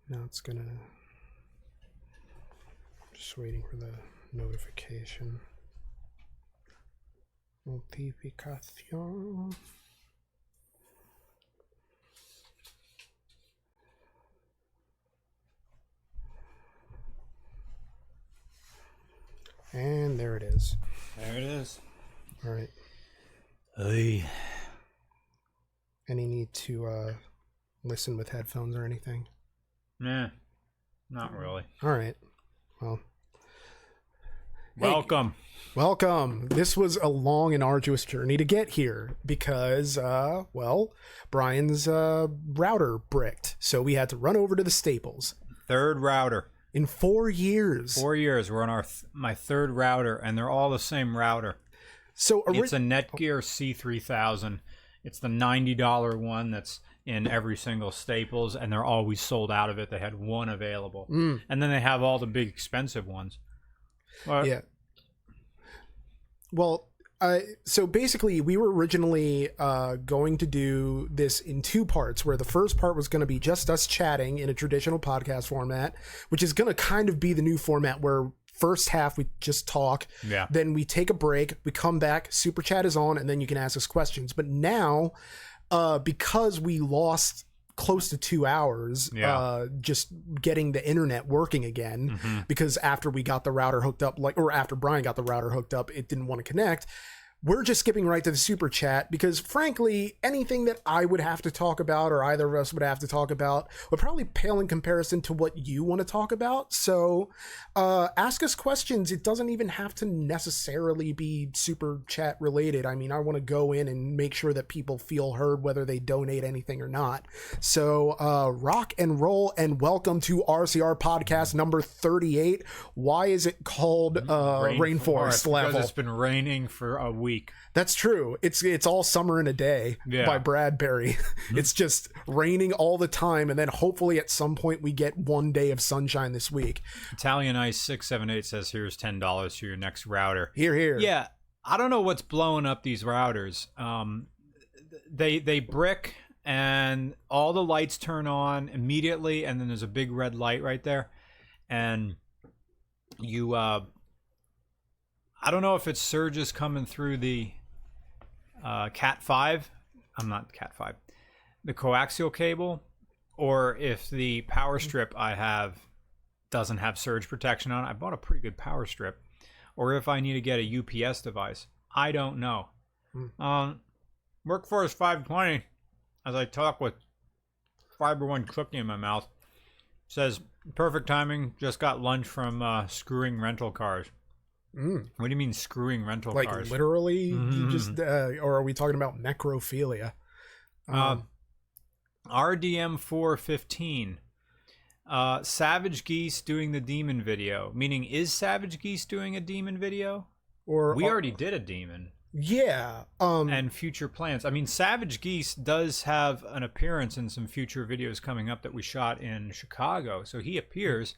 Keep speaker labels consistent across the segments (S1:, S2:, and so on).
S1: Now it's gonna... Just waiting for the notification. Notificación. And there it is.
S2: There it is.
S1: All right.
S2: Hey.
S1: Any need to listen with headphones or anything?
S2: Nah, not really.
S1: All right. Well.
S2: Welcome.
S1: Hey, welcome. This was a long and arduous journey to get here because, well, Brian's router bricked. So we had to run over to the Staples.
S2: Third router.
S1: In 4 years.
S2: 4 years. We're on my third router, and they're all the same router.
S1: So
S2: it's a Netgear C3000. It's the $90 one that's in every single Staples, and they're always sold out of it. They had one available. And then they have all the big expensive ones.
S1: Yeah. Well, so basically, we were originally going to do this in 2 parts, where the first part was going to be just us chatting in a traditional podcast format, which is going to kind of be the new format where first half we just talk, then we take a break, we come back, Super Chat is on, and then you can ask us questions. But now, because we lost close to 2 hours just getting the internet working again, because after we got the router hooked up, or after Brian got the router hooked up, it didn't want to connect. We're just skipping right to the Super Chat because, frankly, anything that I would have to talk about or either of us would have to talk about would probably pale in comparison to what you want to talk about. So ask us questions. It doesn't even have to necessarily be Super Chat related. I mean, I want to go in and make sure that people feel heard whether they donate anything or not. So rock and roll, and welcome to RCR podcast number 38. Why is it called Rainforest Level?
S2: Because it's been raining for a week.
S1: That's true. It's all summer in a day by Bradbury. It's just raining all the time, and then hopefully at some point we get 1 day of sunshine this week.
S2: Italian Ice 678 says here's $10 for your next router.
S1: Here.
S2: Yeah, I don't know what's blowing up these routers. They brick and all the lights turn on immediately, and then there's a big red light right there, and you I don't know if it's surges coming through the Cat 5. I'm not Cat 5. The coaxial cable, or if the power strip I have doesn't have surge protection on it. I bought a pretty good power strip. Or if I need to get a UPS device. I don't know. Workforce 520, as I talk with Fiber One cookie in my mouth, says, perfect timing, just got lunch from screwing rental cars. What do you mean screwing rental cars?
S1: Like literally? You just, or are we talking about necrophilia?
S2: RDM 415. Savage Geese doing the demon video. Meaning, is Savage Geese doing a demon video?
S1: Or
S2: we already did a demon.
S1: Yeah.
S2: And future plans. I mean, Savage Geese does have an appearance in some future videos coming up that we shot in Chicago. So he appears.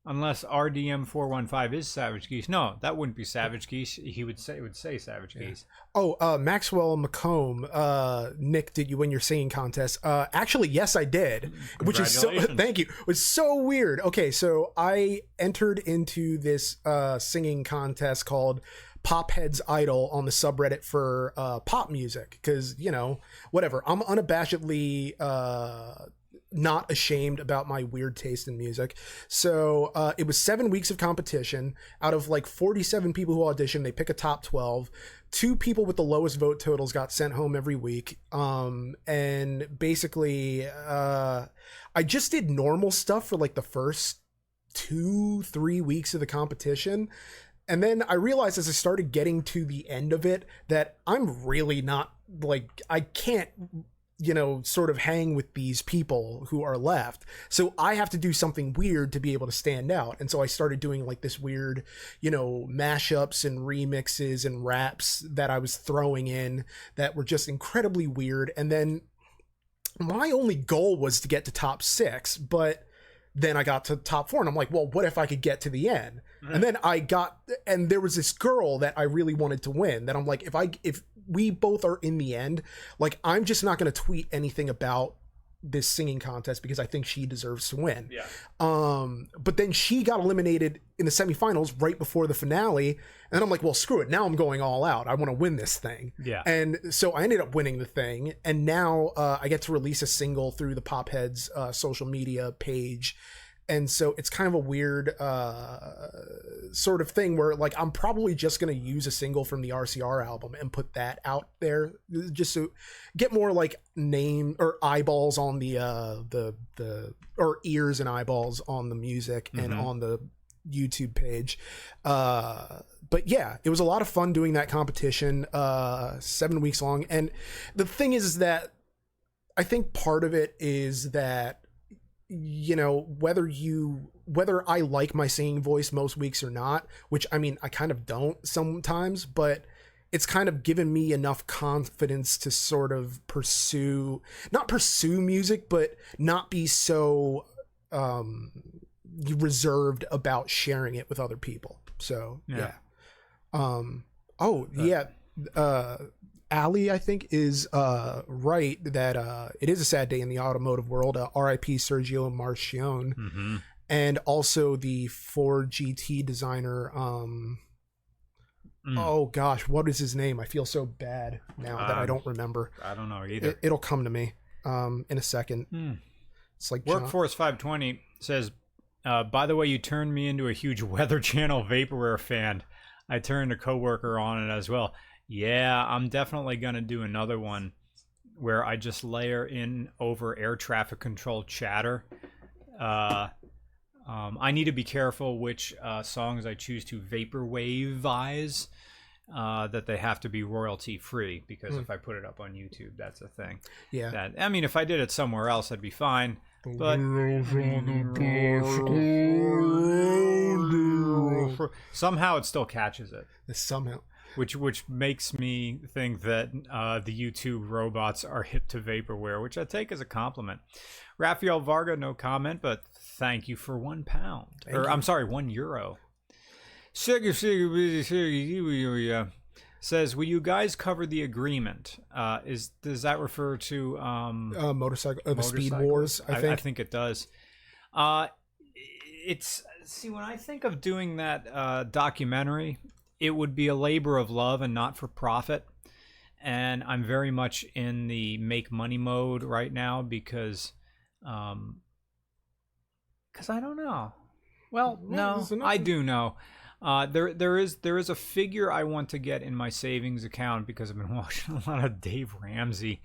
S2: Unless RDM 415 is Savage Geese. No, that wouldn't be Savage Geese. It would say Savage Geese.
S1: Oh, Maxwell McComb, Nick, did you win your singing contest? Actually, yes, I did. Which is so, thank you. It was so weird. Okay, so I entered into this singing contest called Pophead's Idol on the subreddit for pop music. Because, you know, whatever. I'm unabashedly not ashamed about my weird taste in music. So it was 7 weeks of competition. Out of like 47 people who auditioned, they pick a top 12. 2 people with the lowest vote totals got sent home every week. And basically I just did normal stuff for like the first 2-3 weeks of the competition. And then I realized as I started getting to the end of it that I'm really not, like, I can't, you know, sort of hang with these people who are left. So I have to do something weird to be able to stand out. And so I started doing like this weird, you know, mashups and remixes and raps that I was throwing in that were just incredibly weird. And then my only goal was to get to top 6, but then I got to top 4 and I'm like, well, what if I could get to the end? And then and there was this girl that I really wanted to win that I'm like, if we both are in the end, like, I'm just not going to tweet anything about this singing contest because I think she deserves to win.
S2: Yeah.
S1: But then she got eliminated in the semifinals right before the finale. And I'm like, well, screw it. Now I'm going all out. I want to win this thing.
S2: Yeah.
S1: And so I ended up winning the thing. And now I get to release a single through the Popheads social media page. And so it's kind of a weird sort of thing where like I'm probably just going to use a single from the RCR album and put that out there just to get more like name or eyeballs on the or ears and eyeballs on the music and on the YouTube page. But yeah, it was a lot of fun doing that competition, 7 weeks long. And the thing is that I think part of it is that, you know, whether I like my singing voice most weeks or not, which I mean, I kind of don't sometimes, but it's kind of given me enough confidence to sort of not pursue music, but not be so reserved about sharing it with other people. So yeah. Ali, I think, is right that it is a sad day in the automotive world. R.I.P. Sergio Marchionne, and also the Ford GT designer. Oh gosh, what is his name? I feel so bad now that I don't remember.
S2: I don't know either.
S1: It'll come to me in a second. It's like
S2: Workforce 520 says, by the way, you turned me into a huge Weather Channel vaporware fan. I turned a coworker on it as well. Yeah, I'm definitely going to do another one where I just layer in over air traffic control chatter. I need to be careful which songs I choose to vaporwave-ize, that they have to be royalty free, because if I put it up on YouTube, that's a thing.
S1: Yeah.
S2: I mean, if I did it somewhere else, I'd be fine. But somehow it still catches it.
S1: Somehow.
S2: Which makes me think that the YouTube robots are hip to vaporware, which I take as a compliment. Rafael Varga, no comment, but thank you for £1. I'm sorry, €1. Says, will you guys cover the agreement? Does that refer to
S1: the Speed Wars? I
S2: think it does. When I think of doing that documentary, it would be a labor of love and not for profit. And I'm very much in the make money mode right now because I don't know. Well, no, I do know. There is a figure I want to get in my savings account because I've been watching a lot of Dave Ramsey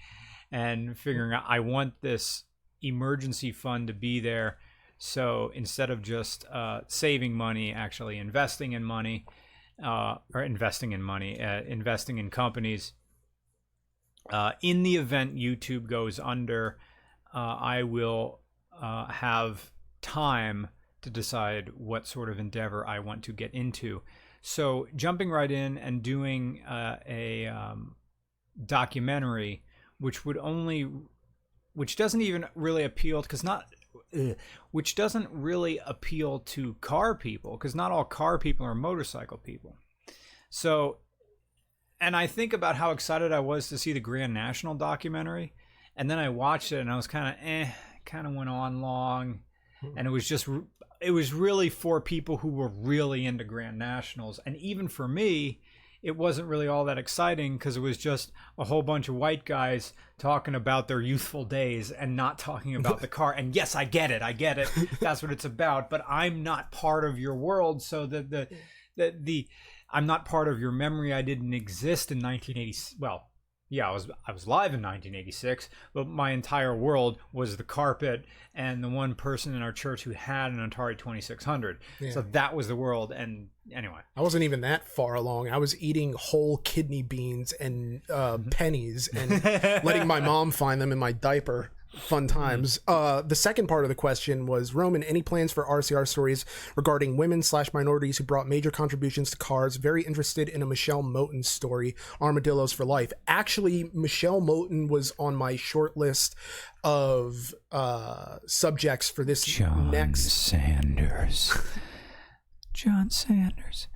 S2: and figuring out I want this emergency fund to be there. So instead of just saving money, actually investing in money. Investing in companies. In the event YouTube goes under, I will have time to decide what sort of endeavor I want to get into. So jumping right in and doing a documentary, which doesn't even really appeal, which doesn't really appeal to car people, because not all car people are motorcycle people. So, and I think about how excited I was to see the Grand National documentary, and then I watched it and I was kind of went on long, and it was really for people who were really into Grand Nationals, and even for me, it wasn't really all that exciting because it was just a whole bunch of white guys talking about their youthful days and not talking about the car. And yes, I get it. That's what it's about. But I'm not part of your world, so I'm not part of your memory. I didn't exist in 1980. Well, yeah, I was live in 1986, but my entire world was the carpet and the one person in our church who had an Atari 2600. Yeah. So that was the world. And anyway,
S1: I wasn't even that far along. I was eating whole kidney beans and pennies and letting my mom find them in my diaper. Fun times. The second part of the question was, Roman, any plans for RCR stories regarding women/minorities who brought major contributions to cars? Very interested in a Michelle Moten story, Armadillos for Life. Actually, Michelle Moten was on my short list of subjects for this
S2: John Sanders. John Sanders.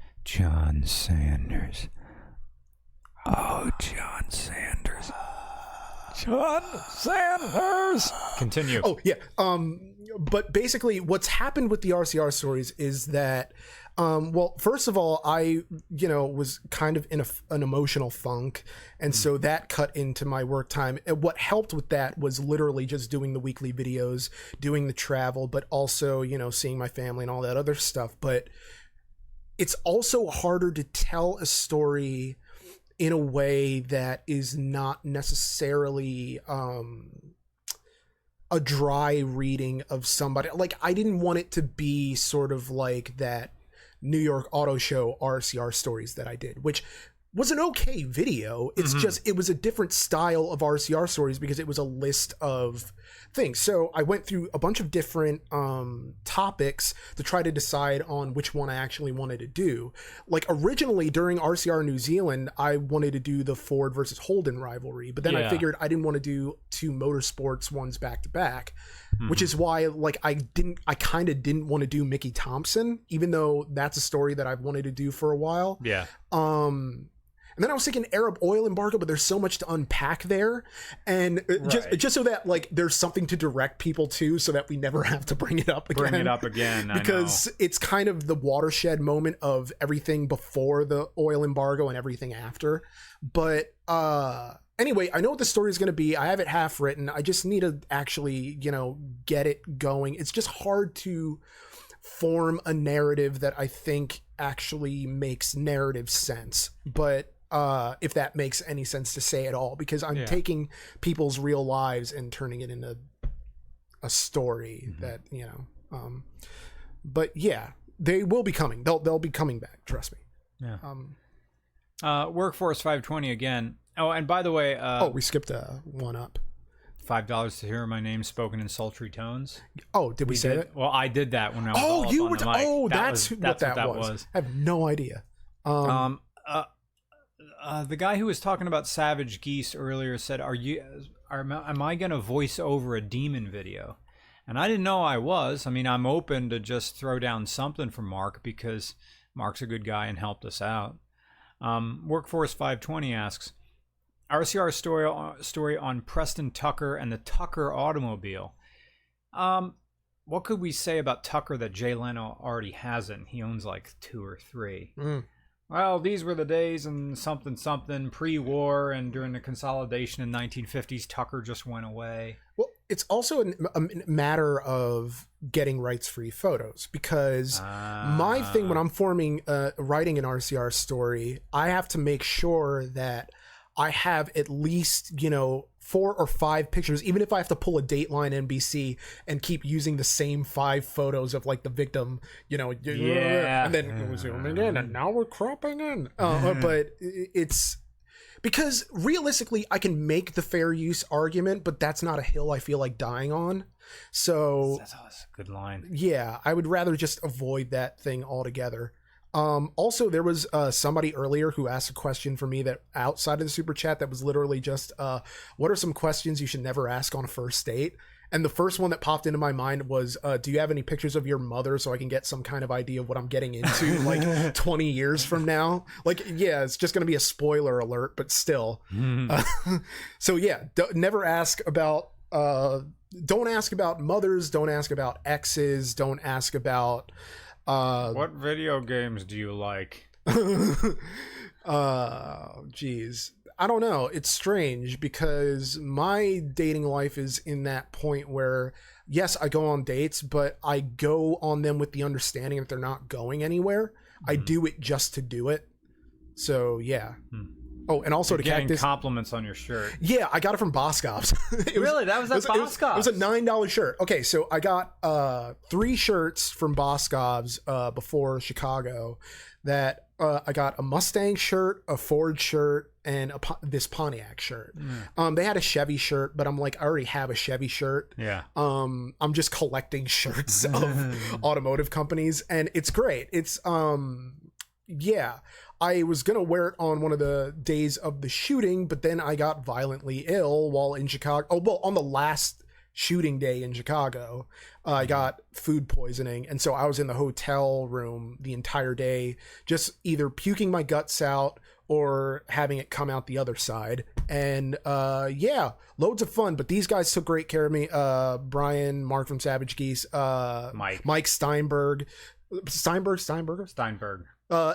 S2: Oh, John Sanders. John Sanders. Continue.
S1: Oh yeah. But basically, what's happened with the RCR stories is that, well, first of all, I was kind of in an emotional funk, and so that cut into my work time. And what helped with that was literally just doing the weekly videos, doing the travel, but also seeing my family and all that other stuff. But it's also harder to tell a story in a way that is not necessarily a dry reading of somebody. Like, I didn't want it to be sort of like that New York Auto Show RCR stories that I did, which was an okay video. It's just, it was a different style of RCR stories because it was a list of things. So I went through a bunch of different topics to try to decide on which one I actually wanted to do. Like, originally during RCR New Zealand, I wanted to do the Ford versus Holden rivalry, but then I figured I didn't want to do two motorsports ones back to back, which is why, like, I kind of didn't want to do Mickey Thompson, even though that's a story that I've wanted to do for a while.
S2: Yeah.
S1: And then I was thinking Arab oil embargo, but there's so much to unpack there. And just so that, like, there's something to direct people to so that we never have to bring it up again. Because it's kind of the watershed moment of everything before the oil embargo and everything after. But anyway, I know what the story is going to be. I have it half written. I just need to actually, get it going. It's just hard to form a narrative that I think actually makes narrative sense. But if that makes any sense to say at all, because I'm taking people's real lives and turning it into a story that, but yeah, they will be coming. They'll be coming back. Trust me.
S2: Yeah. Workforce 520 again. Oh, and by the way,
S1: we skipped one up.
S2: $5 to hear my name spoken in sultry tones.
S1: Oh, did we say it?
S2: Well, I did that when I was all up on the mic.
S1: Oh, that's what that was. I have no idea.
S2: The guy who was talking about Savage Geese earlier said, am I going to voice over a demon video? And I didn't know I was. I mean, I'm open to just throw down something for Mark because Mark's a good guy and helped us out. Workforce 520 asks, RCR story on Preston Tucker and the Tucker automobile. What could we say about Tucker that Jay Leno already hasn't? He owns like 2 or 3. Well, these were the days and something pre-war, and during the consolidation in 1950s, Tucker just went away.
S1: Well, it's also a matter of getting rights-free photos, because my thing when I'm writing an RCR story, I have to make sure that I have at least, 4 or 5 pictures, even if I have to pull a Dateline NBC and keep using the same 5 photos of, like, the victim, and then we're zooming in and now we're cropping in. But it's because realistically I can make the fair use argument, but that's not a hill I feel like dying on. So
S2: that's a good line. Yeah,
S1: I would rather just avoid that thing altogether. Also, there was somebody earlier who asked a question for me that outside of the super chat that was literally just, what are some questions you should never ask on a first date? And the first one that popped into my mind was, do you have any pictures of your mother so I can get some kind of idea of what I'm getting into like 20 years from now? Like, yeah, it's just going to be a spoiler alert, but still. So yeah, never ask about, don't ask about mothers, don't ask about exes, don't ask about...
S2: what video games do you like?
S1: Geez, I don't know. It's strange because my dating life is in that point where, yes, I go on dates, but I go on them with the understanding that they're not going anywhere. I do it just to do it. So yeah. Oh, and also
S2: You're
S1: to
S2: getting
S1: cactus
S2: compliments on your shirt.
S1: Yeah, I got it from Boscov's.
S2: Really? That was at Boscov's?
S1: It was a $9 shirt. Okay, so I got 3 shirts from Boscov's before Chicago. That I got a Mustang shirt, a Ford shirt, and this Pontiac shirt. They had a Chevy shirt, but I'm like, I already have a Chevy shirt.
S2: Yeah.
S1: I'm just collecting shirts of automotive companies, and it's great. It's yeah. I was going to wear it on one of the days of the shooting, but then I got violently ill while in Chicago. Oh, well, on the last shooting day in Chicago, I got food poisoning. And so I was in the hotel room the entire day, just either puking my guts out or having it come out the other side. And yeah, loads of fun. But these guys took great care of me. Brian, Mark from Savage Geese, Mike Steinberg,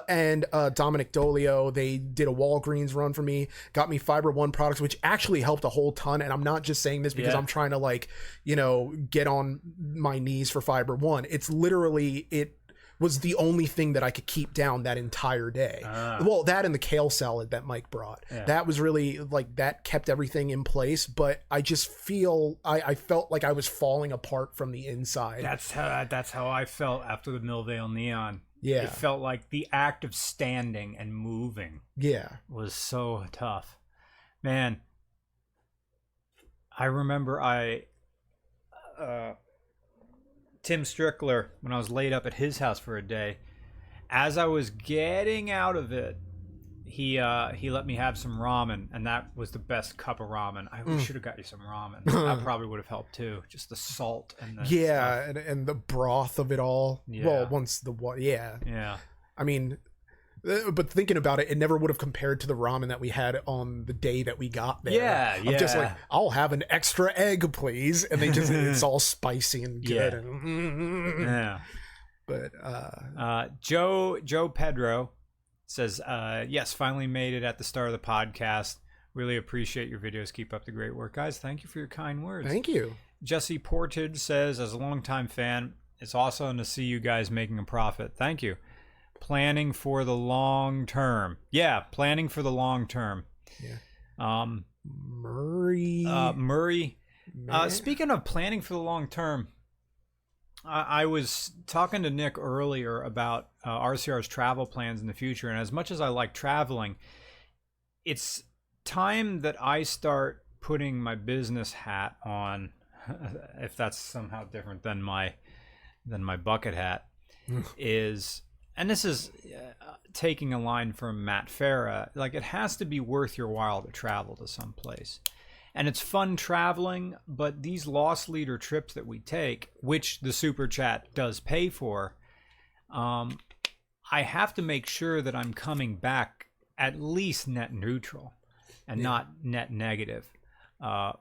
S1: and Dominic Dolio. They did a Walgreens run for me, got me Fiber One products, which actually helped a whole ton. And I'm not just saying this because I'm trying to, like, you know, get on my knees for Fiber One. It's literally, it was the only thing that I could keep down that entire day. Well, that and the kale salad that Mike brought. That was really, like, that kept everything in place. But I just feel, I felt like I was falling apart from the inside.
S2: That's how I felt after the Millvale Neon.
S1: Yeah.
S2: It felt like the act of standing and moving was so tough. Man, I remember Tim Strickler, when I was laid up at his house for a day, as I was getting out of it, he let me have some ramen, and that was the best cup of ramen. I should have got you some ramen. That probably would have helped too. Just the salt and the
S1: and the broth of it all. Well, once the I mean, but thinking about it, it never would have compared to the ramen that we had on the day that we got there. I'm just like, I'll have an extra egg, please, and they just it's all spicy and good. But
S2: Joe Pedro says, yes, finally made it at the start of the podcast. Really appreciate your videos. Keep up the great work, guys. Thank you for your kind words.
S1: Thank you.
S2: Jesse Portage says, as a longtime fan, it's awesome to see you guys making a profit. Thank you. Planning for the long term. Yeah, planning for the long term.
S1: Yeah.
S2: Murray. Speaking of planning for the long term, I was talking to Nick earlier about RCR's travel plans in the future, and as much as I like traveling, it's time that I start putting my business hat on, if that's somehow different than my bucket hat, is, and this is taking a line from Matt Farah, like, it has to be worth your while to travel to some place. And it's fun traveling, but these loss leader trips that we take, which the Super Chat does pay for, I have to make sure that I'm coming back at least net neutral and not net negative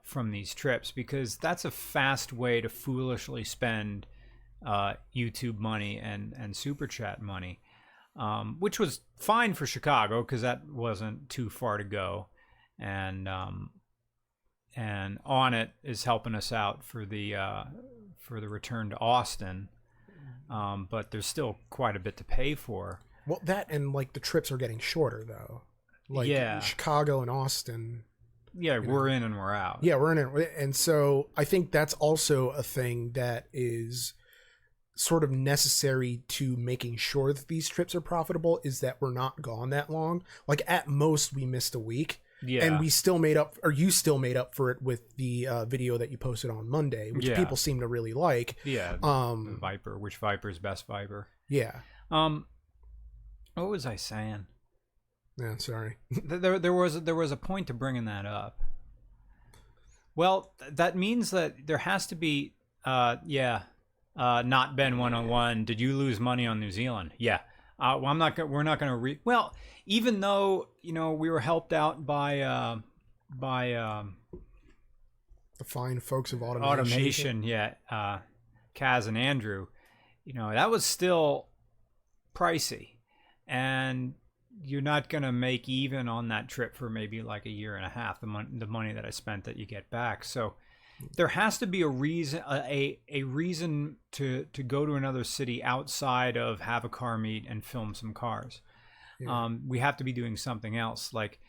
S2: from these trips, because that's a fast way to foolishly spend YouTube money and Super Chat money, which was fine for Chicago because that wasn't too far to go. And On It is helping us out for the return to Austin, but there's still quite a bit to pay for.
S1: Well, that and, like, the trips are getting shorter though. Like, Chicago and Austin.
S2: Yeah, we're in and we're out.
S1: Yeah, we're in it, and so I think that's also a thing that is sort of necessary to making sure that these trips are profitable, is that we're not gone that long. Like, at most we missed a week. Yeah. And we still made up, or you still made up for it with the video that you posted on Monday, which people seem to really like. Yeah.
S2: The Viper, which Viper's best Viper.
S1: Yeah.
S2: What was I saying?
S1: Yeah, sorry.
S2: there was a point to bringing that up. Well, that means that there has to be, not Ben 101. Did you lose money on New Zealand? Yeah. Well, we're not going to well, even though, you know, we were helped out by the
S1: fine folks of Automation.
S2: Kaz and Andrew, you know, that was still pricey, and you're not going to make even on that trip for maybe like a year and a half, the money that I spent that you get back. So there has to be a reason, a reason to go to another city outside of have a car meet and film some cars. Yeah. We have to be doing something else. Like,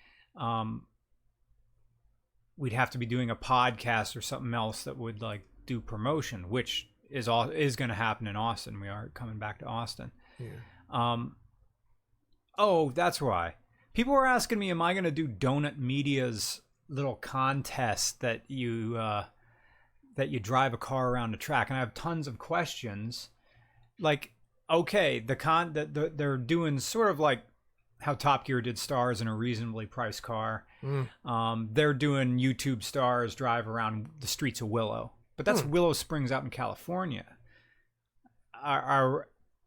S2: we'd have to be doing a podcast or something else that would, like, do promotion, which is going to happen in Austin. We are coming back to Austin. Yeah. Oh, that's why. People were asking me, am I going to do Donut Media's little contest that you drive a car around a track? And I have tons of questions. Like, okay, they're doing sort of like how Top Gear did stars in a reasonably priced car. They're doing YouTube stars drive around the streets of Willow, but that's Willow Springs out in California.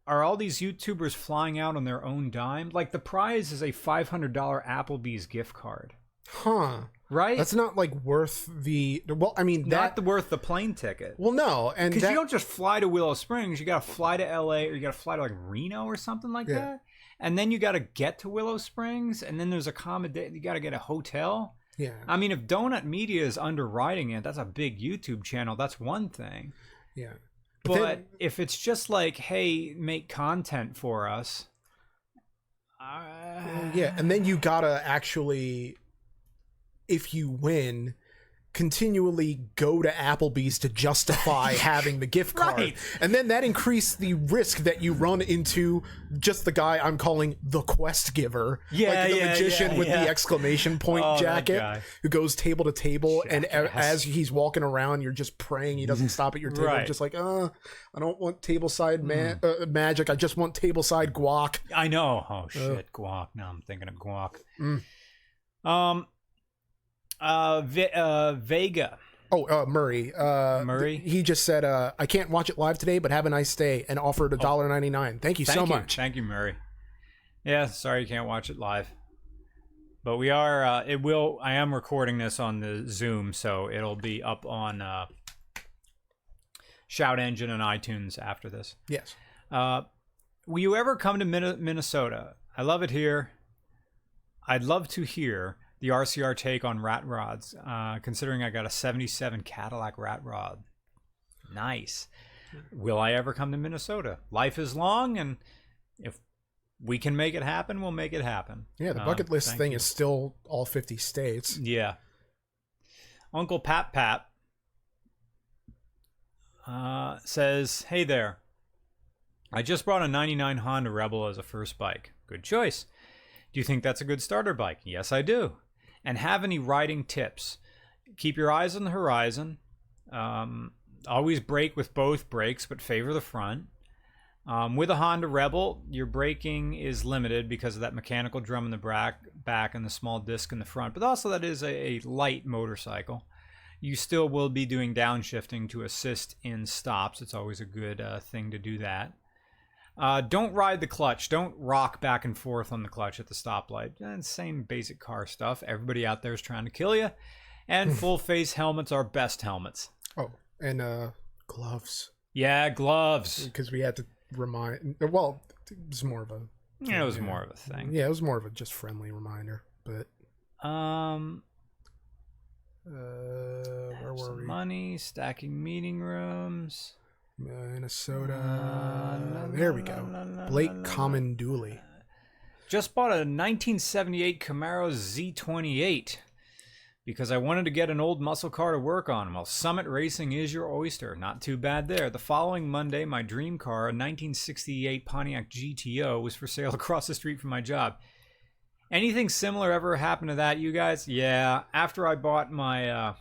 S2: are all these YouTubers flying out on their own dime? Like the prize is a $500 Applebee's gift card.
S1: Huh.
S2: Right?
S1: That's not like worth the, well, I mean,
S2: worth the plane ticket.
S1: Well, no. And
S2: because you don't just fly to Willow Springs. You got to fly to LA, or you got to fly to like Reno or something like that. And then you got to get to Willow Springs. And then there's accommodation. You got to get a hotel.
S1: Yeah.
S2: I mean, if Donut Media is underwriting it, that's a big YouTube channel. That's one thing.
S1: Yeah.
S2: But then, if it's just like, hey, make content for us.
S1: Yeah. And then you got to actually, if you win, continually go to Applebee's to justify having the gift card.
S2: Right.
S1: And then that increased the risk that you run into just the guy I'm calling the quest giver. Like the magician with the exclamation point jacket who goes table to table. And as he's walking around, you're just praying he doesn't stop at your table. Just like, I don't want tableside magic. I just want tableside guac.
S2: I know. Oh, shit. Guac. Now I'm thinking of guac. Vega.
S1: Murray.
S2: Murray.
S1: He just said, I can't watch it live today, but have a nice day, and offered $1.99. Thank you so much.
S2: Thank you, Murray. Yeah, sorry you can't watch it live. But we are, I am recording this on the Zoom, so it'll be up on Shout Engine and iTunes after this.
S1: Yes.
S2: Will you ever come to Minnesota? I love it here. I'd love to hear the RCR take on rat rods, considering I got a 77 Cadillac rat rod. Nice. Will I ever come to Minnesota? Life is long, and if we can make it happen, we'll make it happen.
S1: Yeah, the bucket list thing is still all 50 states.
S2: Yeah. Uncle Pat says, hey there. I just brought a 99 Honda Rebel as a first bike. Good choice. Do you think that's a good starter bike? Yes, I do. And have any riding tips? Keep your eyes on the horizon. Always brake with both brakes, but favor the front. With a Honda Rebel, your braking is limited because of that mechanical drum in the back and the small disc in the front. But also that is a light motorcycle. You still will be doing downshiftting to assist in stops. It's always a good thing to do that. Don't ride the clutch. Don't rock back and forth on the clutch at the stoplight. Same basic car stuff. Everybody out there is trying to kill you. And full face helmets are best helmets.
S1: Oh, and gloves.
S2: Yeah, gloves.
S1: Because we had to remind. Well, it was more of a.
S2: Yeah, it was more of a thing.
S1: Yeah, it was more of a just friendly reminder. But. Where were we?
S2: Money, stacking meeting rooms.
S1: Minnesota. There we go. Blake Common Dooley.
S2: Just bought a 1978 Camaro Z28 because I wanted to get an old muscle car to work on. Well, Summit Racing is your oyster. Not too bad there. The following Monday, my dream car, a 1968 Pontiac GTO, was for sale across the street from my job. Anything similar ever happened to that, you guys? Yeah. After I bought my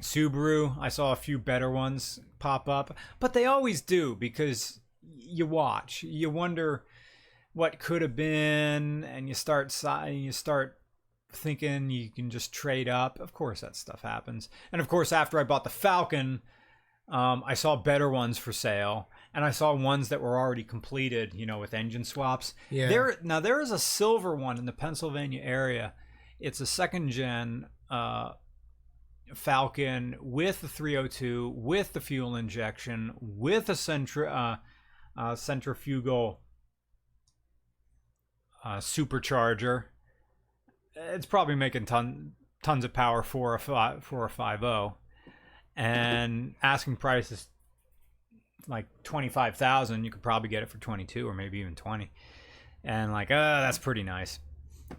S2: Subaru, I saw a few better ones pop up, but they always do because you watch, you wonder what could have been, and you start thinking you can just trade up. Of course that stuff happens. And of course, after I bought the Falcon, I saw better ones for sale, and I saw ones that were already completed, with engine swaps.
S1: Yeah.
S2: There is a silver one in the Pennsylvania area. It's a second gen Falcon with the 302, with the fuel injection, with a centrifugal supercharger. It's probably making tons of power for a 5.0, and asking price is like $25,000. You could probably get it for 22 or maybe even 20, and that's pretty nice.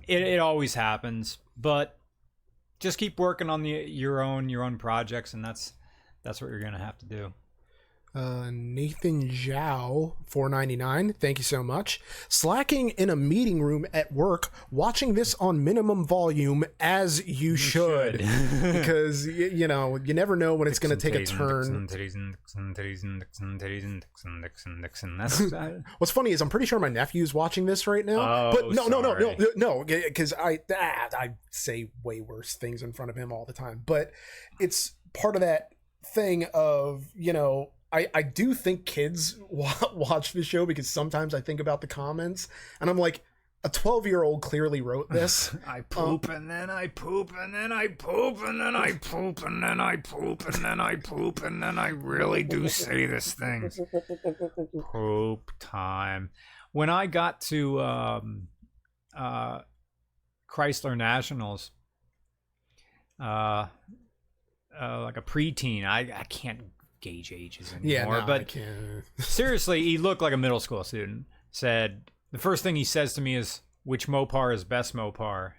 S2: It always happens, but just keep working on your own projects, and that's what you're gonna have to do.
S1: Nathan Zhao, $4.99. Thank you so much. Slacking in a meeting room at work, watching this on minimum volume, as you should. Because you never know when it's going to take a turn. What's funny is I'm pretty sure my nephew's watching this right now. But no, because I say way worse things in front of him all the time. But it's part of that thing of I do think kids watch the show because sometimes I think about the comments and I'm like, a 12-year-old clearly wrote this.
S2: I poop and then I poop and then I poop and then I poop and then I poop and then I poop and then I really do say this thing. Poop time. When I got to Chrysler Nationals, like a preteen, I can't gauge ages anymore.
S1: Yeah, no,
S2: but
S1: I can't.
S2: Seriously, he looked like a middle school student. Said the first thing he says to me is, "Which Mopar is best Mopar?"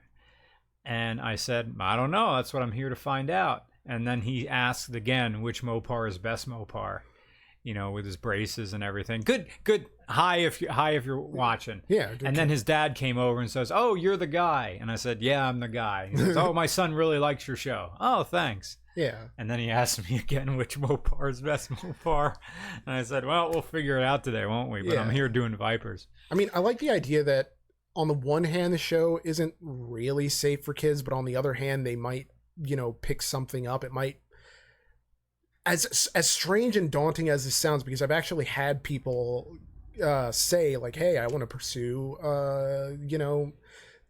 S2: And I said, "I don't know. That's what I'm here to find out." And then he asked again, "Which Mopar is best Mopar?" You know, with his braces and everything. Good. Hi if you're watching.
S1: Yeah.
S2: And then his dad came over and says, "Oh, you're the guy." And I said, "Yeah, I'm the guy." He says, "Oh, my son really likes your show." "Oh, thanks."
S1: Yeah.
S2: And then he asked me again which Mopar is best Mopar. And I said, "Well, we'll figure it out today, won't we?" But I'm here doing Vipers.
S1: I mean, I like the idea that on the one hand, the show isn't really safe for kids, but on the other hand, they might, pick something up. It might, as strange and daunting as this sounds, because I've actually had people say like, "Hey, I want to pursue,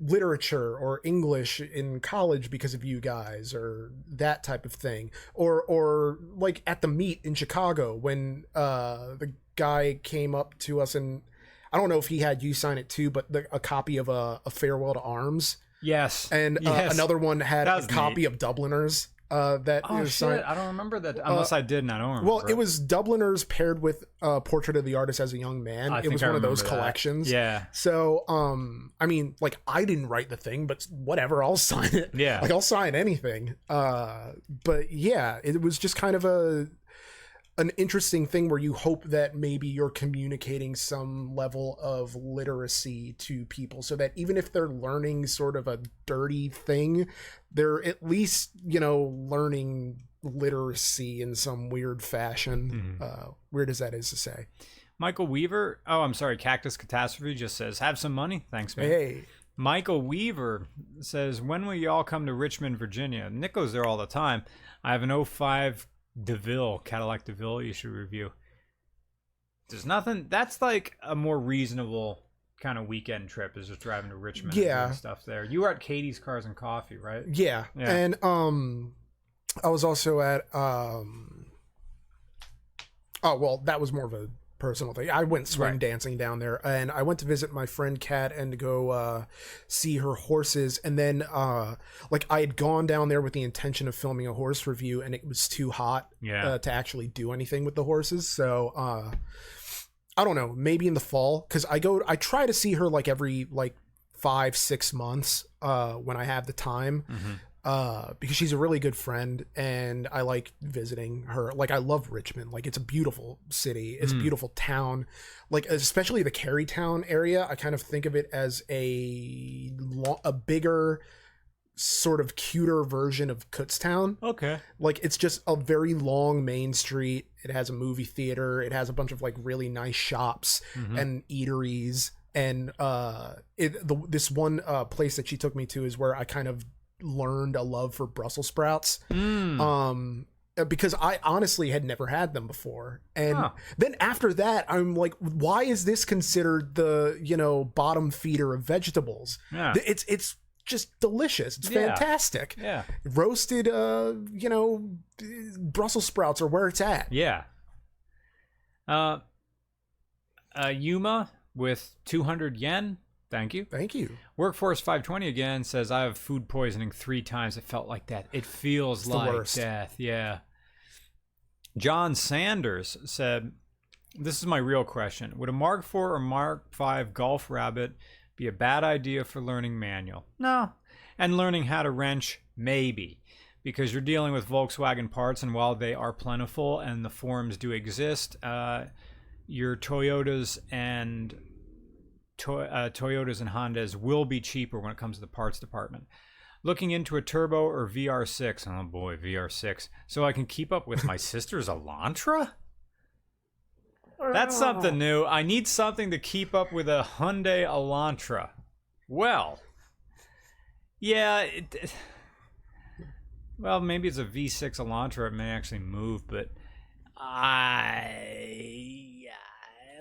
S1: literature or English in college because of you guys," or that type of thing. Or like at the meet in Chicago when the guy came up to us, and I don't know if he had you sign it too, but a copy of a Farewell to Arms.
S2: Yes.
S1: And another one had a copy of Dubliners. That
S2: shit!
S1: signed.
S2: I don't remember that unless I did, and I don't remember.
S1: Well, it was Dubliners paired with Portrait of the Artist as a Young Man. It was one of those collections.
S2: Yeah.
S1: So, I mean, like, I didn't write the thing, but whatever, I'll sign it.
S2: Yeah.
S1: Like, I'll sign anything. But yeah, it was just kind of an interesting thing where you hope that maybe you're communicating some level of literacy to people so that even if they're learning sort of a dirty thing, they're at least, learning literacy in some weird fashion. Weird as that is to say.
S2: Michael Weaver. Oh, I'm sorry. Cactus Catastrophe just says, "Have some money." Thanks, man.
S1: Hey.
S2: Michael Weaver says, "When will you all come to Richmond, Virginia?" Nick goes there all the time. I have an 05 Cadillac DeVille you should review. There's nothing that's like a more reasonable kind of weekend trip is just driving to Richmond and doing stuff there. You were at Katie's Cars and Coffee, right?
S1: Yeah. And I was also at that was more of a personal thing. I went swing dancing down there, and I went to visit my friend Kat and to go see her horses. And then like I had gone down there with the intention of filming a horse review, and it was too hot to actually do anything with the horses. So I don't know, maybe in the fall, because I try to see her like every 5-6 months when I have the time. Because she's a really good friend and I like visiting her. Like, I love Richmond. Like, it's a beautiful city. It's a beautiful town. Like, especially the Carytown area, I kind of think of it as a bigger, sort of cuter version of Kutztown.
S2: Okay.
S1: Like, it's just a very long main street. It has a movie theater. It has a bunch of like really nice shops and eateries. And this one place that she took me to is where I kind of learned a love for Brussels sprouts. Because I honestly had never had them before. And then after that, I'm like, why is this considered the, bottom feeder of vegetables? Yeah. It's just delicious. It's fantastic.
S2: Yeah.
S1: Roasted, Brussels sprouts are where it's at.
S2: Yeah. Yuma with 200 yen. Thank you.
S1: Thank you.
S2: Workforce 520 again says, "I have food poisoning 3 times. It felt like that. It feels like death." Yeah. John Sanders said, "This is my real question. Would a Mark IV or Mark V Golf Rabbit be a bad idea for learning manual?" No. And learning how to wrench? Maybe. Because you're dealing with Volkswagen parts, and while they are plentiful and the forums do exist, your Toyotas and Hondas will be cheaper when it comes to the parts department. Looking into a turbo or VR6. Oh boy, VR6. So I can keep up with my sister's Elantra? That's something new. I need something to keep up with a Hyundai Elantra. Well, yeah. Well, maybe it's a V6 Elantra. It may actually move, but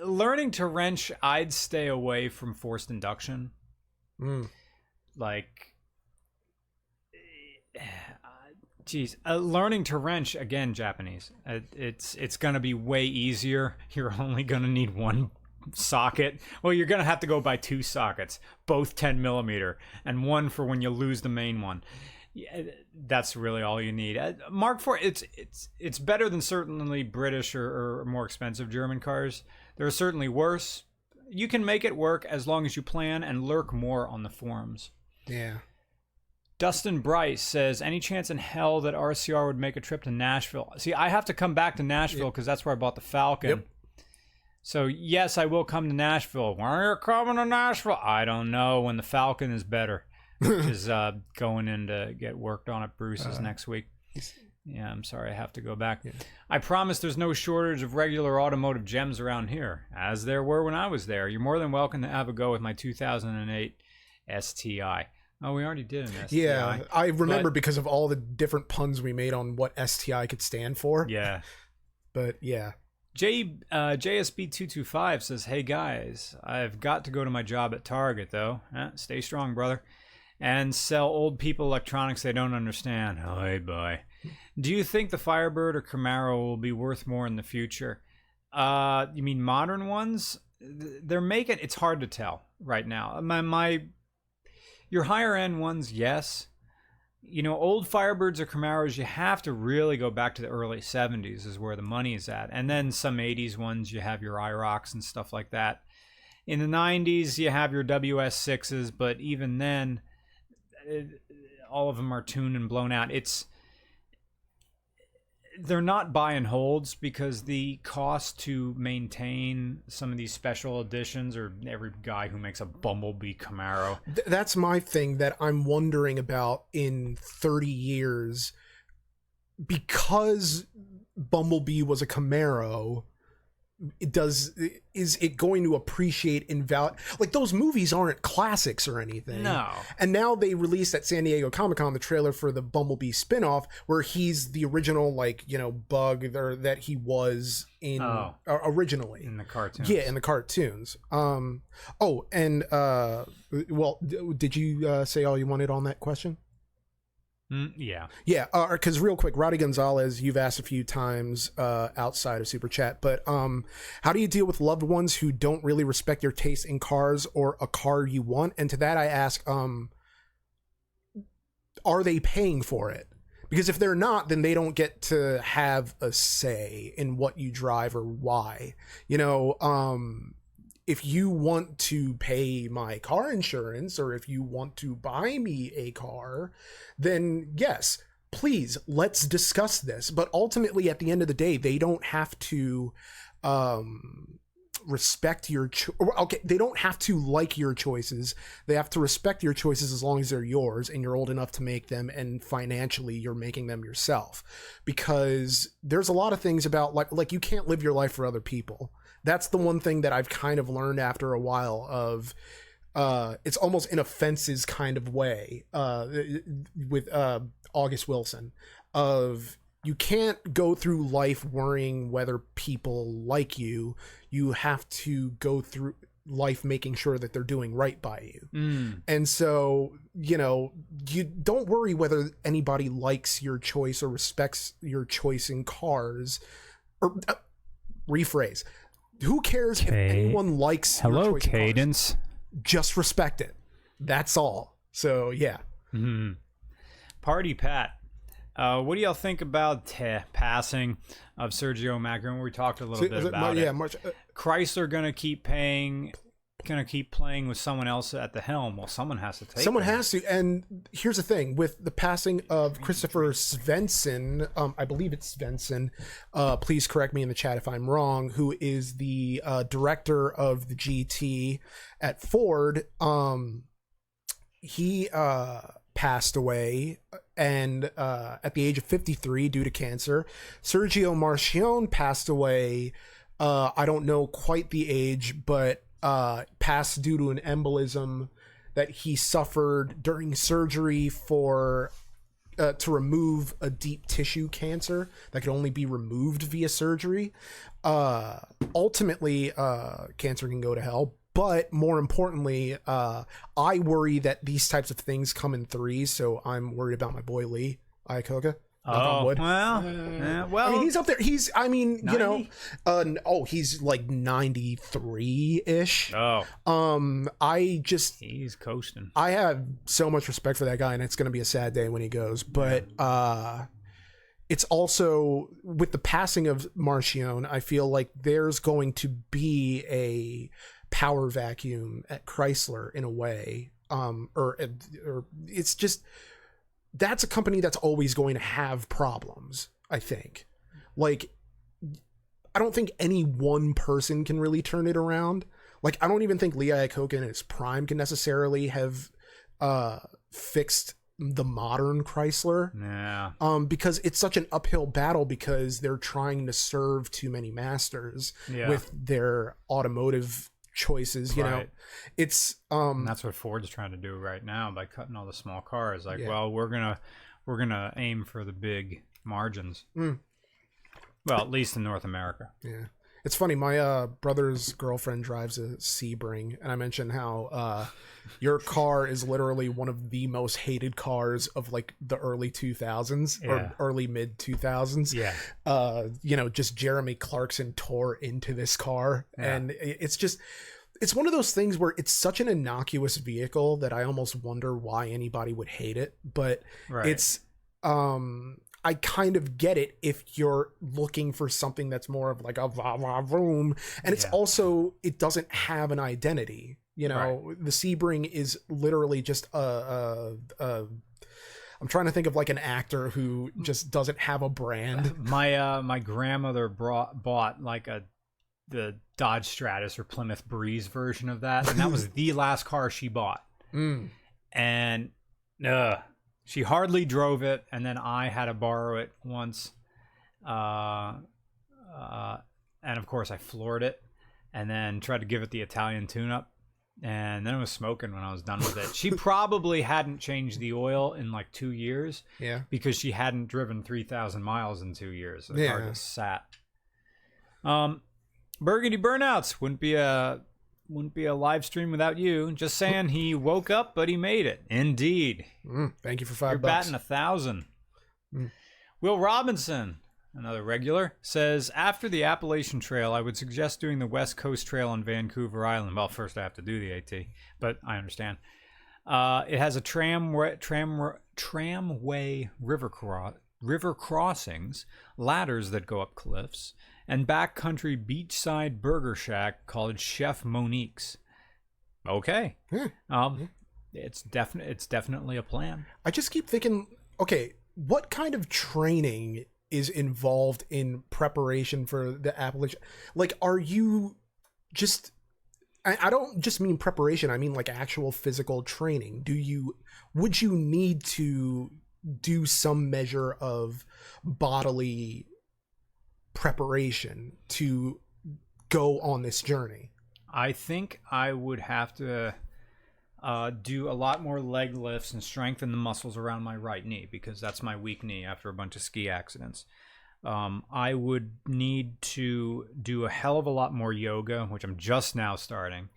S2: Learning to wrench, I'd stay away from forced induction. Like, geez, learning to wrench, again, Japanese. It's gonna be way easier. You're only gonna need one socket. Well, you're gonna have to go buy 2 sockets, both 10 millimeter, and one for when you lose the main one. Yeah, that's really all you need. Mark IV, it's better than certainly British or more expensive German cars. There are certainly worse. You can make it work as long as you plan and lurk more on the forums.
S1: Yeah.
S2: Dustin Bryce says, any chance in hell that RCR would make a trip to Nashville? See, I have to come back to Nashville because that's where I bought the Falcon. Yep. So, yes, I will come to Nashville. When are you coming to Nashville? I don't know, when the Falcon is better. Which is going in to get worked on at Bruce's next week. Yeah, I'm sorry, I have to go back. Yeah. I promise there's no shortage of regular automotive gems around here, as there were when I was there. You're more than welcome to have a go with my 2008 STI. Oh, we already did an STI.
S1: Yeah, I remember because of all the different puns we made on what STI could stand for.
S2: Yeah.
S1: But, yeah.
S2: JSB225 says, hey, guys, I've got to go to my job at Target, though. Stay strong, brother. And sell old people electronics they don't understand. Oh, hey, boy. Do you think the Firebird or Camaro will be worth more in the future? You mean modern ones? They're making it's hard to tell right now. Your higher end ones, yes. You know, old Firebirds or Camaros, you have to really go back to the early 70s is where the money is at. And then some 80s ones, you have your IROCs and stuff like that. In the 90s, you have your WS6s, but even then, all of them are tuned and blown out. They're not buy and holds because the cost to maintain some of these special editions, or every guy who makes a Bumblebee Camaro.
S1: That's my thing that I'm wondering about in 30 years, because Bumblebee was a Camaro. Is it going to appreciate in value? Like, those movies aren't classics or anything.
S2: No.
S1: And now they released at San Diego Comic-Con the trailer for the Bumblebee spinoff, where he's the original, like, you know, bug that he was in originally
S2: in the cartoons.
S1: Yeah, in the cartoons. Well, did you say all you wanted on that question?
S2: Yeah.
S1: Because real quick, Roddy Gonzalez, you've asked a few times outside of Super Chat, but how do you deal with loved ones who don't really respect your taste in cars or a car you want? And to that I ask, are they paying for it? Because if they're not, then they don't get to have a say in what you drive or why. You know, if you want to pay my car insurance, or if you want to buy me a car, then yes, please, let's discuss this. But ultimately, at the end of the day, they don't have to respect your they don't have to like your choices. They have to respect your choices as long as they're yours and you're old enough to make them, and financially you're making them yourself. Because there's a lot of things about like you can't live your life for other people. That's the one thing that I've kind of learned after a while of, it's almost in a Fences kind of way, with August Wilson, of you can't go through life worrying whether people like you. You have to go through life making sure that they're doing right by you. And so, you know, you don't worry whether anybody likes your choice or respects your choice in cars. Or rephrase. Who cares if anyone likes your choice in
S2: Cadence.
S1: Cars? Just respect it. That's all. So, yeah.
S2: Party Pat. What do y'all think about passing of Sergio Macron? We talked a little bit about it. Chrysler gonna keep playing with someone else at the helm. Well, someone has to take.
S1: Someone has to. And here's the thing: with the passing of Christopher Svensson, I believe it's Svensson. Please correct me in the chat if I'm wrong. Who is the director of the GT at Ford? He passed away, and at the age of 53 due to cancer. Sergio Marchionne passed away. I don't know quite the age, but passed due to an embolism that he suffered during surgery for to remove a deep tissue cancer that could only be removed via surgery. Ultimately, cancer can go to hell. But more importantly, I worry that these types of things come in threes. So I'm worried about my boy Lee Iacocca.
S2: Well, well,
S1: I mean, he's up there. He's, I mean, 90? You know, he's like 93-ish.
S2: He's coasting.
S1: I have so much respect for that guy, and it's going to be a sad day when he goes. But it's also, with the passing of Marcion, I feel like there's going to be a power vacuum at Chrysler in a way. Or it's just... That's a company that's always going to have problems, I think. Like, I don't think any one person can really turn it around. Like, I don't even think Lee Iacocca in his prime can necessarily have fixed the modern Chrysler.
S2: Yeah.
S1: Because it's such an uphill battle because they're trying to serve too many masters with their automotive choices, you know. It's
S2: and that's what Ford's trying to do right now by cutting all the small cars. Like, well, we're gonna aim for the big margins. Well, at least in North America.
S1: Yeah, it's funny. My brother's girlfriend drives a Sebring, and I mentioned how your car is literally one of the most hated cars of like the early 2000s or early mid 2000s.
S2: Yeah.
S1: You know, just Jeremy Clarkson tore into this car, and it's one of those things where it's such an innocuous vehicle that I almost wonder why anybody would hate it. But it's, I kind of get it if you're looking for something that's more of like a vroom. And it's also, it doesn't have an identity. You know, the Sebring is literally just I'm trying to think of like an actor who just doesn't have a brand.
S2: My grandmother bought like the Dodge Stratus or Plymouth Breeze version of that, and that was the last car she bought. And she hardly drove it, and then I had to borrow it once, and of course I floored it and then tried to give it the Italian tune-up, and then it was smoking when I was done with it. She probably hadn't changed the oil in like 2 years, because she hadn't driven 3,000 miles in 2 years. The car just sat. Burgundy Burnouts wouldn't be a live stream without you. Just saying, he woke up, but he made it. Indeed.
S1: Thank you for $5.
S2: You're batting 1,000. Will Robinson, another regular, says, after the Appalachian Trail, I would suggest doing the West Coast Trail on Vancouver Island. Well, first I have to do the AT, but I understand. It has a tramway river crossings, ladders that go up cliffs, and backcountry beachside burger shack called Chef Monique's. Okay. It's definitely a plan.
S1: I just keep thinking, okay, what kind of training is involved in preparation for the Appalachian? Like, are you just... I don't just mean preparation, I mean like actual physical training. Would you need to do some measure of bodily preparation to go on this journey?
S2: I think I would have to do a lot more leg lifts and strengthen the muscles around my right knee, because that's my weak knee after a bunch of ski accidents. I would need to do a hell of a lot more yoga, which I'm just now starting,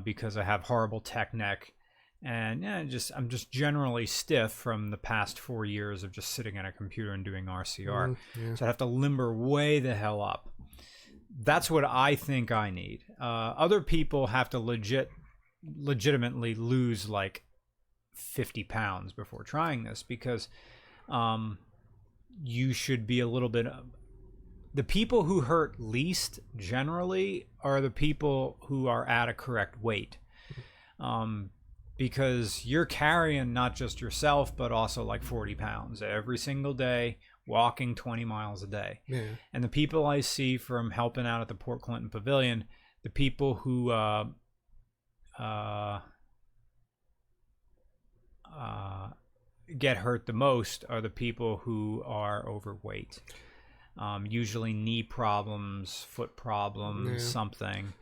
S2: because I have horrible tech neck. And I'm just generally stiff from the past 4 years of just sitting at a computer and doing RCR. So I have to limber way the hell up. That's what I think I need. Other people have to legitimately lose like 50 pounds before trying this, because you should be a little bit... The people who hurt least generally are the people who are at a correct weight. Because you're carrying not just yourself, but also like 40 pounds every single day, walking 20 miles a day. And the people I see from helping out at the Port Clinton Pavilion, the people who get hurt the most are the people who are overweight. Usually knee problems, foot problems, something.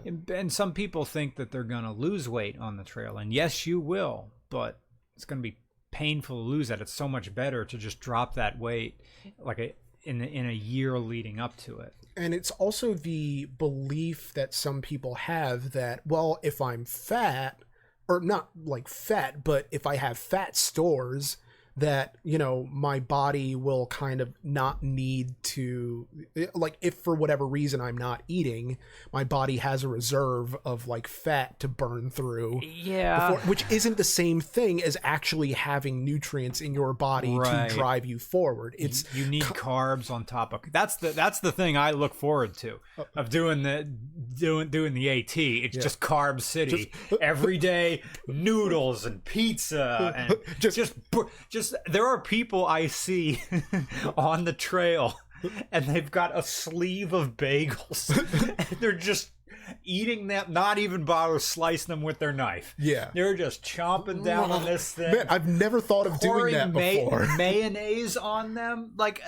S2: And some people think that they're going to lose weight on the trail. And yes, you will, but it's going to be painful to lose that. It's so much better to just drop that weight like in a year leading up to it.
S1: And it's also the belief that some people have that, well, if I'm fat, or not like fat, but if I have fat stores, that, you know, my body will kind of not need to, like, if for whatever reason I'm not eating, my body has a reserve of like fat to burn through.
S2: Yeah.
S1: Which isn't the same thing as actually having nutrients in your body to drive you forward. It's
S2: you need carbs on top of that's the thing I look forward to of doing the AT. It's just carb city. Every day noodles and pizza and just there are people I see on the trail and they've got a sleeve of bagels and they're just eating them, not even bother slicing them with their knife.
S1: Yeah.
S2: They're just chomping down on this thing.
S1: Man, I've never thought of doing that before.
S2: Mayonnaise on them. Like,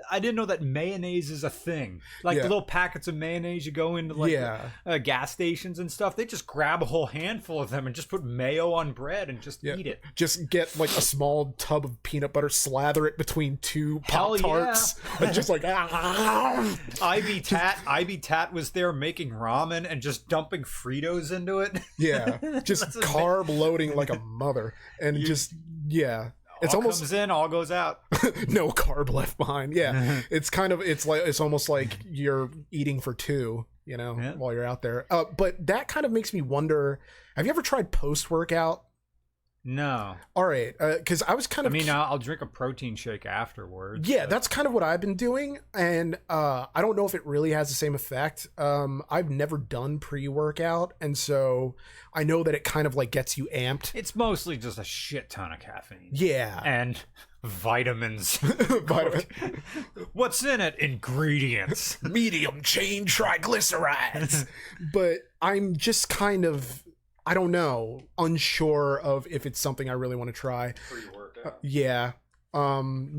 S2: I didn't know that mayonnaise is a thing. Like the little packets of mayonnaise you go into like gas stations and stuff. They just grab a whole handful of them and just put mayo on bread and just eat it.
S1: Just get like a small tub of peanut butter, slather it between two Pop-Tarts. Yeah. And just like,
S2: Ivy Tat was there making ramen and just dumping Fritos into it.
S1: Yeah, just carb loading like a mother, and it's
S2: all
S1: almost
S2: comes in, all goes out.
S1: No carb left behind. Yeah, it's almost like you're eating for two, you know, while you're out there. But that kind of makes me wonder: have you ever tried post-workout?
S2: No.
S1: All right, because I was kind of...
S2: I mean, I'll drink a protein shake afterwards.
S1: Yeah, that's kind of what I've been doing, and I don't know if it really has the same effect. I've never done pre-workout, and so I know that it kind of like gets you amped.
S2: It's mostly just a shit ton of caffeine.
S1: Yeah.
S2: And vitamins. What's in it? Ingredients.
S1: Medium chain triglycerides. But I'm just kind of... I don't know, unsure of if it's something I really want to try.
S2: Pre-workout.
S1: Yeah.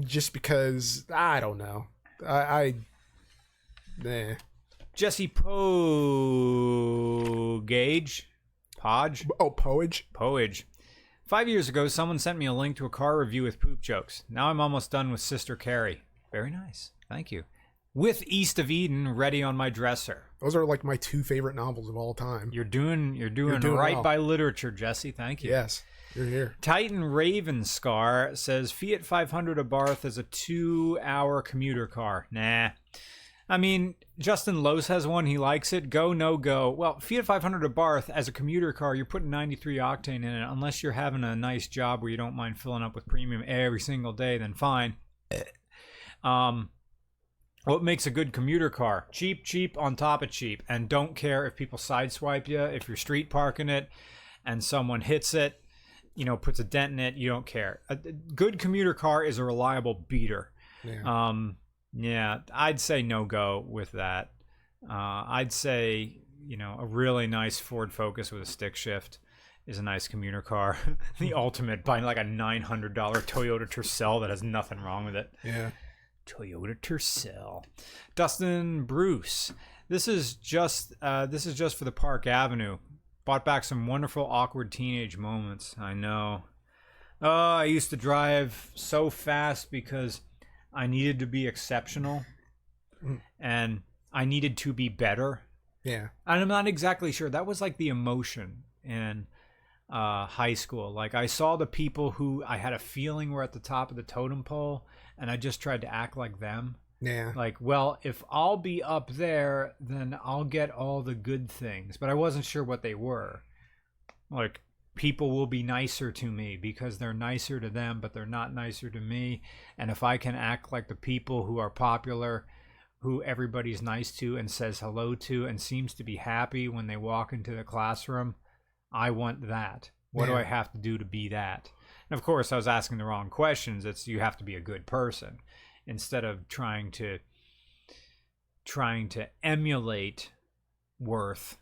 S1: Just because I don't know.
S2: Jesse Podge.
S1: Oh,
S2: Poage. 5 years ago, someone sent me a link to a car review with poop jokes. Now I'm almost done with Sister Carrie. Very nice. Thank you. With East of Eden ready on my dresser.
S1: Those are like my two favorite novels of all time.
S2: You're doing right well by literature, Jesse. Thank you.
S1: Yes, you're here.
S2: Titan Ravenscar says Fiat 500 Abarth is a 2-hour commuter car. Nah. I mean, Justin Lose has one. He likes it. Go, no go. Well, Fiat 500 Abarth as a commuter car, you're putting 93 octane in it. Unless you're having a nice job where you don't mind filling up with premium every single day, then fine. What makes a good commuter car? Cheap on top of cheap. And don't care if people sideswipe you. If you're street parking it and someone hits it, you know, puts a dent in it, you don't care. A good commuter car is a reliable beater. Yeah. I'd say no go with that. I'd say, you know, a really nice Ford Focus with a stick shift is a nice commuter car. The ultimate, buying like a $900 Toyota Tercel that has nothing wrong with it.
S1: Yeah.
S2: Toyota Tercel. Dustin Bruce. This is just for the Park Avenue. Brought back some wonderful awkward teenage moments. I know. Oh, I used to drive so fast because I needed to be exceptional and I needed to be better.
S1: Yeah.
S2: And I'm not exactly sure. That was like the emotion in high school. Like I saw the people who I had a feeling were at the top of the totem pole, and I just tried to act like them.
S1: Yeah.
S2: Like, well, if I'll be up there, then I'll get all the good things. But I wasn't sure what they were. Like, people will be nicer to me because they're nicer to them, but they're not nicer to me. And if I can act like the people who are popular, who everybody's nice to and says hello to and seems to be happy when they walk into the classroom, I want that. What do I have to do to be that? And of course, I was asking the wrong questions. It's you have to be a good person instead of trying to emulate worth.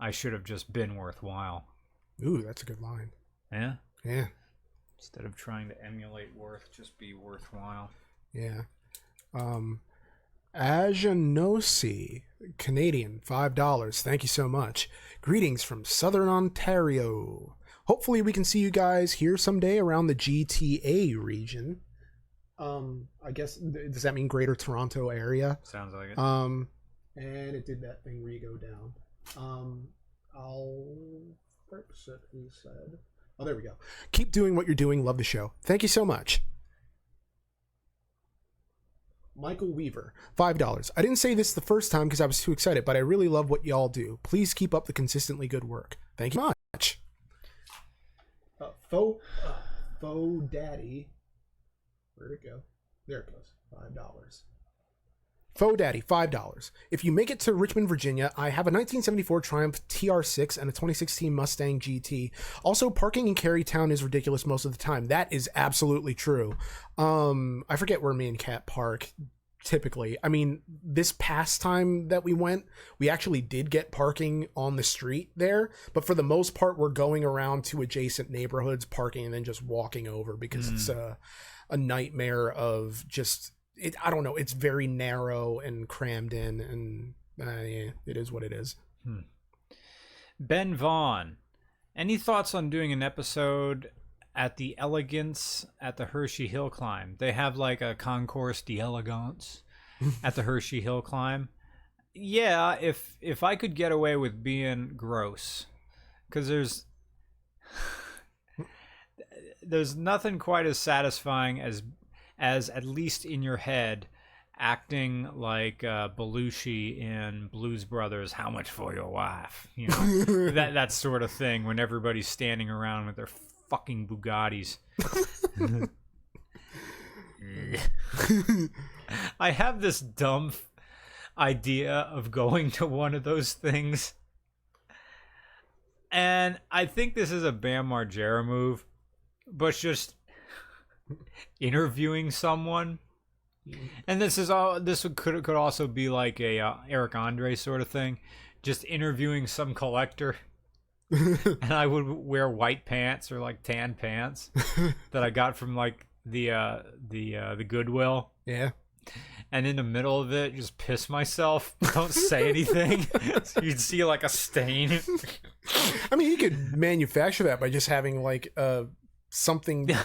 S2: I should have just been worthwhile.
S1: Ooh, that's a good line.
S2: Yeah?
S1: Yeah.
S2: Instead of trying to emulate worth, just be worthwhile.
S1: Yeah. Ajanosi, Canadian, $5. Thank you so much. Greetings from Southern Ontario. hopefully we can see you guys here someday around the GTA region. I guess, does that mean Greater Toronto area?
S2: Sounds like it.
S1: And it did that thing where you go down. I'll fix it, he said. Oh, there we go. Keep doing what you're doing. Love the show. Thank you so much. Michael Weaver, $5. I didn't say this the first time because I was too excited, but I really love what y'all do. Please keep up the consistently good work. Thank you much. Faux Daddy. Where'd it go? There it goes. $5. Faux Daddy, $5. If you make it to Richmond, Virginia, I have a 1974 Triumph TR6 and a 2016 Mustang GT. Also, parking in Carytown is ridiculous most of the time. That is absolutely true. I forget where me and Kat park typically. I mean, this past time that we went, we actually did get parking on the street there, but for the most part, we're going around to adjacent neighborhoods, parking, and then just walking over because it's a nightmare of just... I don't know. It's very narrow and crammed in, and yeah, it is what it is.
S2: Ben Vaughn, any thoughts on doing an episode at the Elegance at the Hershey Hill Climb? They have like a Concourse d'Elegance at the Hershey Hill Climb. Yeah, if I could get away with being gross, because there's nothing quite as satisfying as at least in your head, acting like Belushi in Blues Brothers, How Much for Your Wife? You know, that sort of thing when everybody's standing around with their fucking Bugattis. I have this dumb idea of going to one of those things. And I think this is a Bam Margera move, but just... interviewing someone, and this could also be like a Eric Andre sort of thing, just interviewing some collector. And I would wear white pants or like tan pants that I got from like the Goodwill.
S1: Yeah.
S2: And in the middle of it, just piss myself. Don't say anything. So you'd see like a stain.
S1: I mean, you could manufacture that by just having like a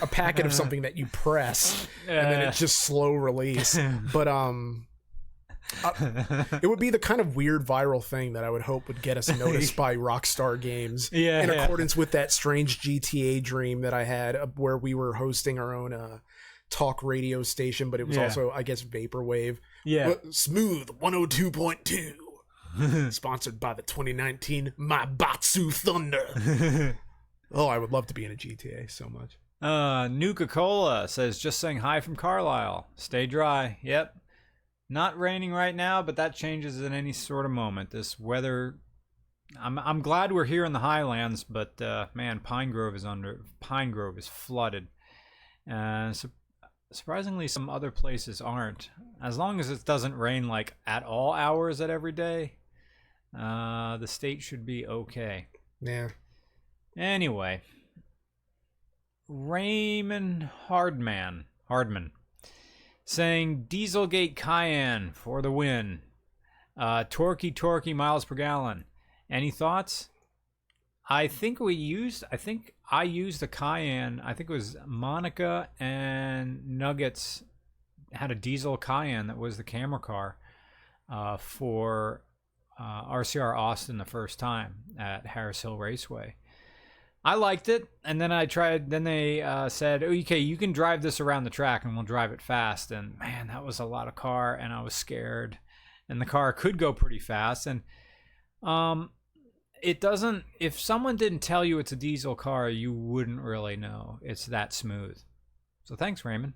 S1: packet of something that you press, and then it's just slow release. But it would be the kind of weird viral thing that I would hope would get us noticed by Rockstar Games, in accordance with that strange GTA dream that I had, where we were hosting our own talk radio station, but it was also, I guess, vaporwave. Smooth 102.2, sponsored by the 2019 Maibatsu Thunder. Oh, I would love to be in a GTA so much.
S2: Nuka-Cola says, just saying hi from Carlisle. Stay dry. Yep. Not raining right now, but that changes at any sort of moment. This weather, I'm glad we're here in the Highlands, but man, Pine Grove is flooded. Surprisingly, some other places aren't. As long as it doesn't rain like at all hours at every day, the state should be okay.
S1: Yeah.
S2: Anyway, Raymond Hardman saying Dieselgate Cayenne for the win. Torquey miles per gallon. Any thoughts? I think I used the Cayenne. I think it was Monica and Nuggets had a diesel Cayenne that was the camera car for RCR Austin the first time at Harris Hill Raceway. I liked it, and then they said, okay, you can drive this around the track and we'll drive it fast. And man, that was a lot of car, and I was scared. And the car could go pretty fast. And it doesn't, if someone didn't tell you it's a diesel car, you wouldn't really know. It's that smooth. So thanks, Raymond.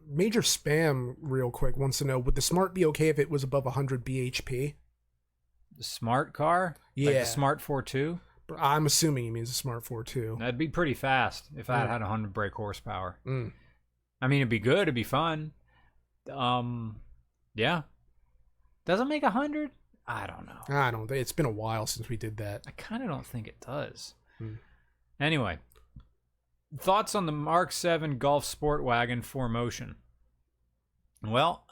S1: Major Spam, real quick, wants to know, would the Smart be okay if it was above 100 bhp?
S2: The Smart car?
S1: Yeah.
S2: Like the Smart 4.2?
S1: I'm assuming he means a Smart 4.2.
S2: That'd be pretty fast if that had 100 brake horsepower. I mean, it'd be good. It'd be fun. Yeah. Does it make 100? I don't know.
S1: I don't think. It's been a while since we did that.
S2: I kind of don't think it does. Anyway, thoughts on the Mark 7 Golf Sport Wagon 4Motion? Well,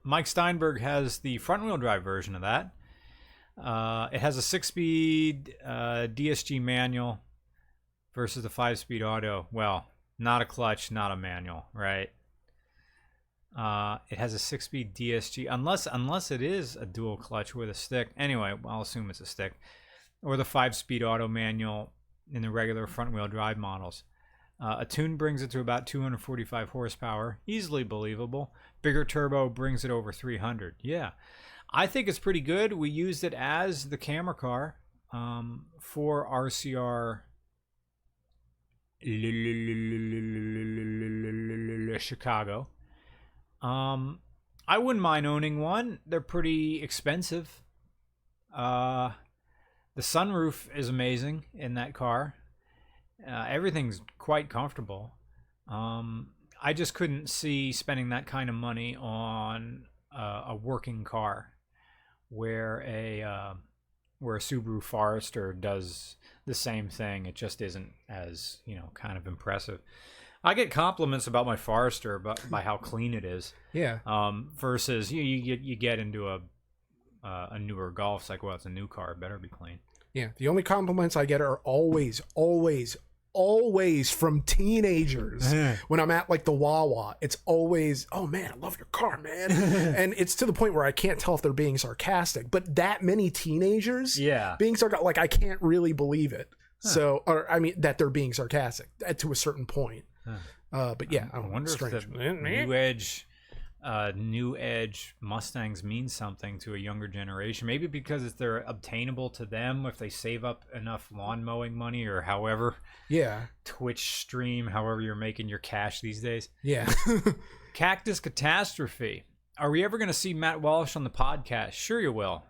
S2: Mike Steinberg has the front-wheel drive version of that. It has a 6-speed DSG manual. versus the 5-speed auto. Well, not a clutch, not a manual, right? It has a 6-speed DSG, unless it is a dual clutch with a stick. Anyway, I'll assume it's a stick. Or the 5-speed auto manual in the regular front-wheel drive models. A tune brings it to about 245 horsepower, easily believable. Bigger turbo brings it over 300. Yeah, I think it's pretty good. We used it as the camera car for RCR Chicago. I wouldn't mind owning one. They're pretty expensive. The sunroof is amazing in that car. Everything's quite comfortable. I just couldn't see spending that kind of money on a working car where a Subaru Forester does the same thing. It just isn't as, kind of impressive. I get compliments about my Forester by how clean it is.
S1: Yeah.
S2: Versus you get into a newer Golf, it's like, well, it's a new car, it better be clean.
S1: Yeah. The only compliments I get are always from teenagers. When I'm at like the Wawa, it's always, "Oh man, I love your car, man." And it's to the point where I can't tell if they're being sarcastic, but that many teenagers being sarcastic, like I can't really believe it. So, or I mean that they're being sarcastic to a certain point. But yeah, I
S2: wonder if the new edge Mustangs mean something to a younger generation. Maybe because they're obtainable to them if they save up enough lawn mowing money or however.
S1: Yeah.
S2: Twitch stream, however you're making your cash these days.
S1: Yeah.
S2: Cactus Catastrophe. Are we ever going to see Matt Walsh on the podcast? Sure you will.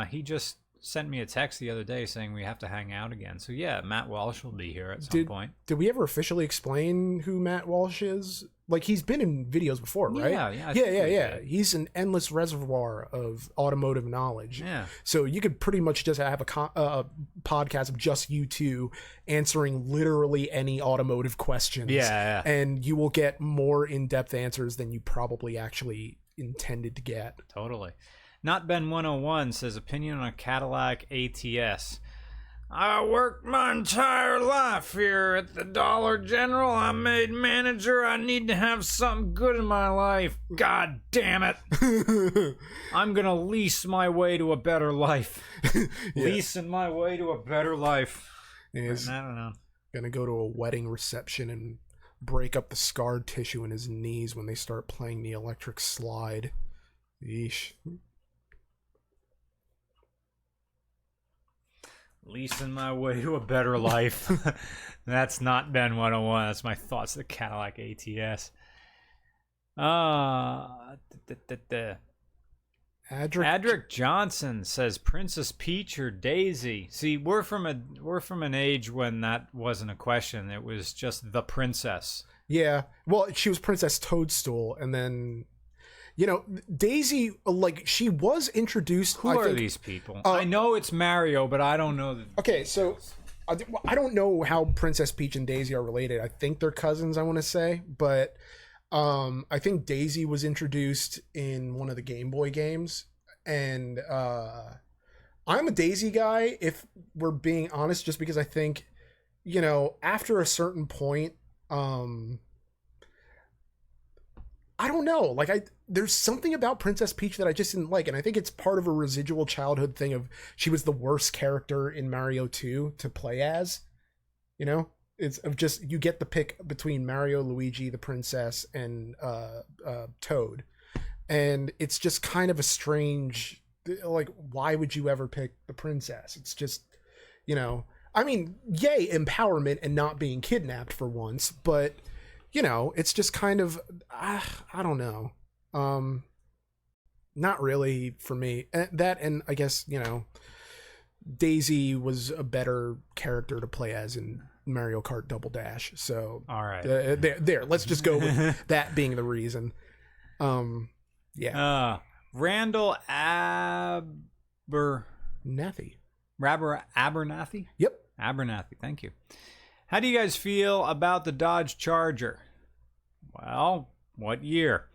S2: He just sent me a text the other day saying we have to hang out again. So yeah, Matt Walsh will be here at some point.
S1: Did we ever officially explain who Matt Walsh is? Like, he's been in videos before, right? Yeah. He's an endless reservoir of automotive knowledge.
S2: Yeah.
S1: So you could pretty much just have a podcast of just you two answering literally any automotive questions.
S2: Yeah.
S1: And you will get more in-depth answers than you probably actually intended to get.
S2: Totally. Not Ben 101 says opinion on a Cadillac ATS. I worked my entire life here at the Dollar General. I made manager. I need to have something good in my life. God damn it. I'm going to lease my way to a better life. Leasing my way to a better life. I don't know.
S1: Going to go to a wedding reception and break up the scarred tissue in his knees when they start playing the electric slide. Yeesh.
S2: Leasing my way to a better life. That's not Ben 101. That's my thoughts of the Cadillac ATS. Adric Johnson says Princess Peach or Daisy. See, we're from an age when that wasn't a question. It was just the princess.
S1: Yeah. Well, she was Princess Toadstool, and then Daisy, like, she was introduced.
S2: Who are these people? I know it's Mario, but I don't know.
S1: Okay, so I don't know how Princess Peach and Daisy are related. I think they're cousins, I want to say, but I think Daisy was introduced in one of the Game Boy games, and I'm a Daisy guy, if we're being honest, just because I think, after a certain point, I don't know. Like, there's something about Princess Peach that I just didn't like, and I think it's part of a residual childhood thing of she was the worst character in Mario 2 to play as. It's of just, you get the pick between Mario, Luigi, the princess, and Toad, and it's just kind of a strange, like, why would you ever pick the princess? It's just, I mean, yay, empowerment and not being kidnapped for once, but it's just kind of, I don't know. Not really for me. That, and I guess, Daisy was a better character to play as in Mario Kart Double Dash. So,
S2: all right,
S1: there. Let's just go with that being the reason. Yeah.
S2: Randall Abernathy. Abernathy.
S1: Yep.
S2: Abernathy. Thank you. How do you guys feel about the Dodge Charger? Well, what year?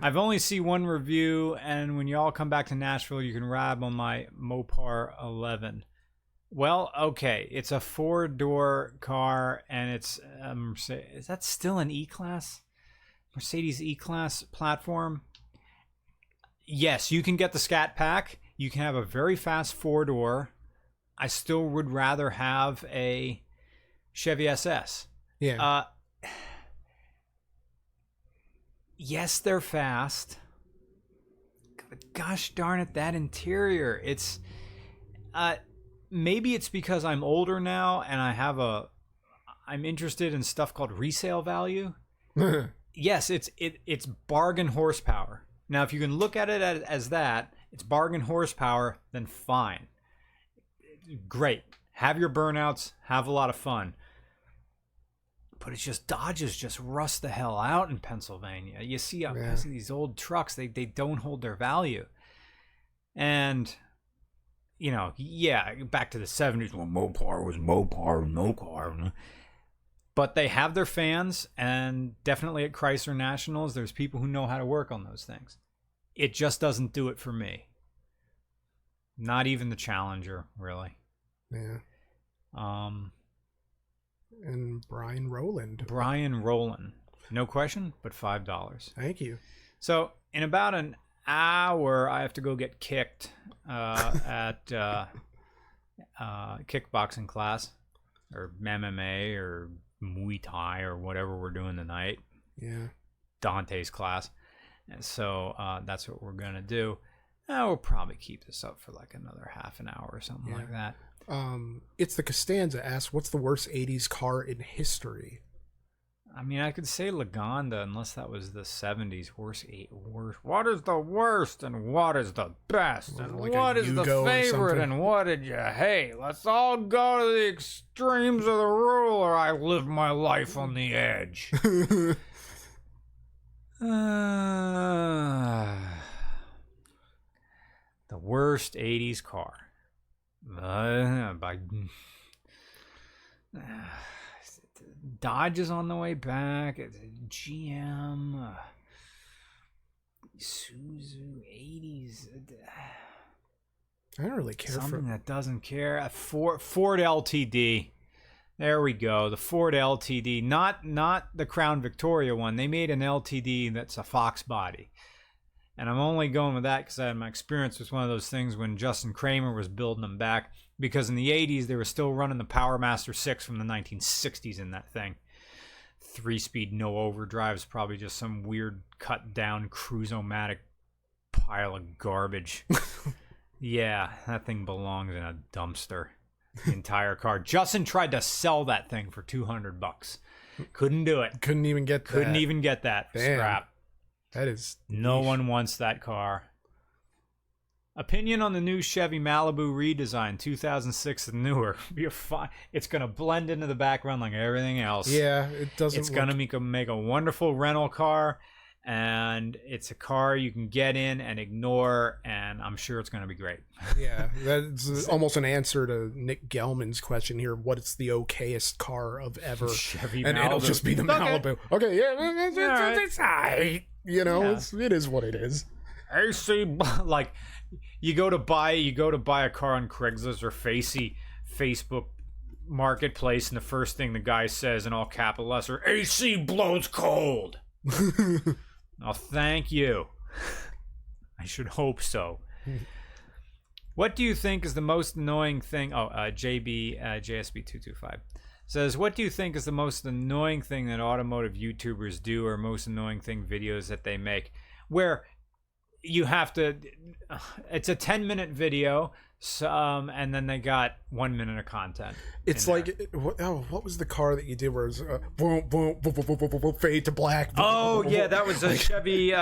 S2: I've only seen one review, and when you all come back to Nashville, you can ride on my Mopar 11. Well, okay, it's a 4-door car, and it's is that still an E-Class? Mercedes E-Class platform? Yes, you can get the Scat Pack. You can have a very fast 4-door. I still would rather have a Chevy SS.
S1: Yeah.
S2: Yes, they're fast. But gosh darn it, that interior. It's maybe it's because I'm older now and I'm interested in stuff called resale value. Yes, it's bargain horsepower. Now, if you can look at it as that, it's bargain horsepower, then fine. Great. Have your burnouts, have a lot of fun. But it's just Dodges just rust the hell out in Pennsylvania. You see these old trucks, they don't hold their value. And, back to the 70s, well, Mopar was Mopar, no car. But they have their fans, and definitely at Chrysler Nationals, there's people who know how to work on those things. It just doesn't do it for me. Not even the Challenger, really.
S1: Yeah. And Brian Rowland. No question, but $5.
S2: Thank you. So in about an hour, I have to go get kicked at kickboxing class, or MMA, or Muay Thai, or whatever we're doing tonight.
S1: Yeah.
S2: Dante's class. And so that's what we're going to do. We'll probably keep this up for like another half an hour or something like that.
S1: It's the Costanza asks, what's the worst 80s car in history?
S2: I mean, I could say Lagonda, unless that was the 70s. Worst. What is the worst and what is the best? And like what is the favorite and what did you hate? Let's all go to the extremes of the rule, or I live my life on the edge. The worst 80s car. Dodge is on the way back. It's GM. Isuzu 80s.
S1: I don't really care
S2: something that doesn't care. A Ford LTD. There we go. The Ford LTD, not the Crown Victoria one. They made an LTD that's a Fox body. And I'm only going with that because I had my experience with one of those things when Justin Kramer was building them back. Because in the 80s, they were still running the Power Master 6 from the 1960s in that thing. 3-speed, no overdrives, probably just some weird cut-down Cruise-O-Matic pile of garbage. Yeah, that thing belongs in a dumpster. The entire car. Justin tried to sell that thing for $200. Couldn't do it.
S1: Couldn't even get that. Damn.
S2: Scrap.
S1: That is
S2: no one wants that car. Opinion on the new Chevy Malibu redesign, 2006 and newer. It's going to blend into the background like everything else.
S1: Yeah, it doesn't.
S2: It's going to make a wonderful rental car, and it's a car you can get in and ignore, and I'm sure it's going to be great.
S1: Yeah, that's almost an answer to Nick Gelman's question here. What's the okayest car of ever?
S2: Chevy
S1: and
S2: Malibu.
S1: It'll just be the Malibu. Okay, yeah, it's
S2: right.
S1: It is what it is.
S2: AC, like you go to buy a car on Craigslist or Facebook Marketplace, and the first thing the guy says in all capital letters, AC blows cold. Oh, thank you. I should hope so. What do you think is the most annoying thing? JSB225 says, what do you think is the most annoying thing that automotive YouTubers do, or most annoying thing videos that they make? Where you have to, it's a 10-minute video, and then they got 1 minute of content.
S1: It's like, what was the car that you did where it was boom, boom, boom, boom, boom, boom, boom, fade to black?
S2: Oh, yeah, that was a Chevy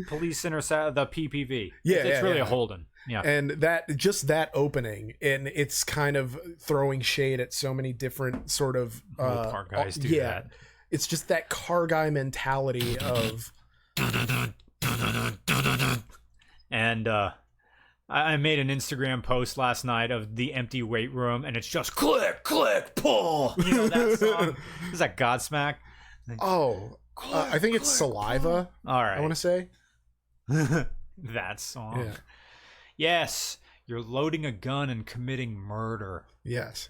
S2: Police Intercept, the PPV.
S1: Yeah,
S2: it's really a Holden. Yeah,
S1: and that opening, and it's kind of throwing shade at so many different sort of
S2: car guys do that.
S1: It's just that car guy mentality of.
S2: And I made an Instagram post last night of the empty weight room, and it's just click, click, pull. You know that song? Is that Godsmack?
S1: I think it's Saliva.
S2: All right,
S1: I want to say
S2: that song. Yeah. Yes, You're loading a gun and committing murder.
S1: Yes.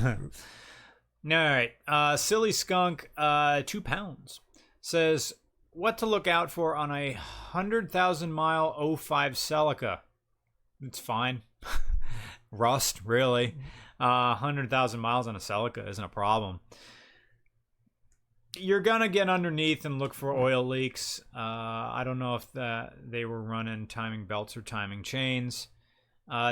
S2: All right. Silly Skunk, 2 pounds, says, what to look out for on a 100,000-mile 05 Celica? It's fine. Rust, really. 100,000 miles on a Celica isn't a problem. You're going to get underneath and look for oil leaks. I don't know if they were running timing belts or timing chains.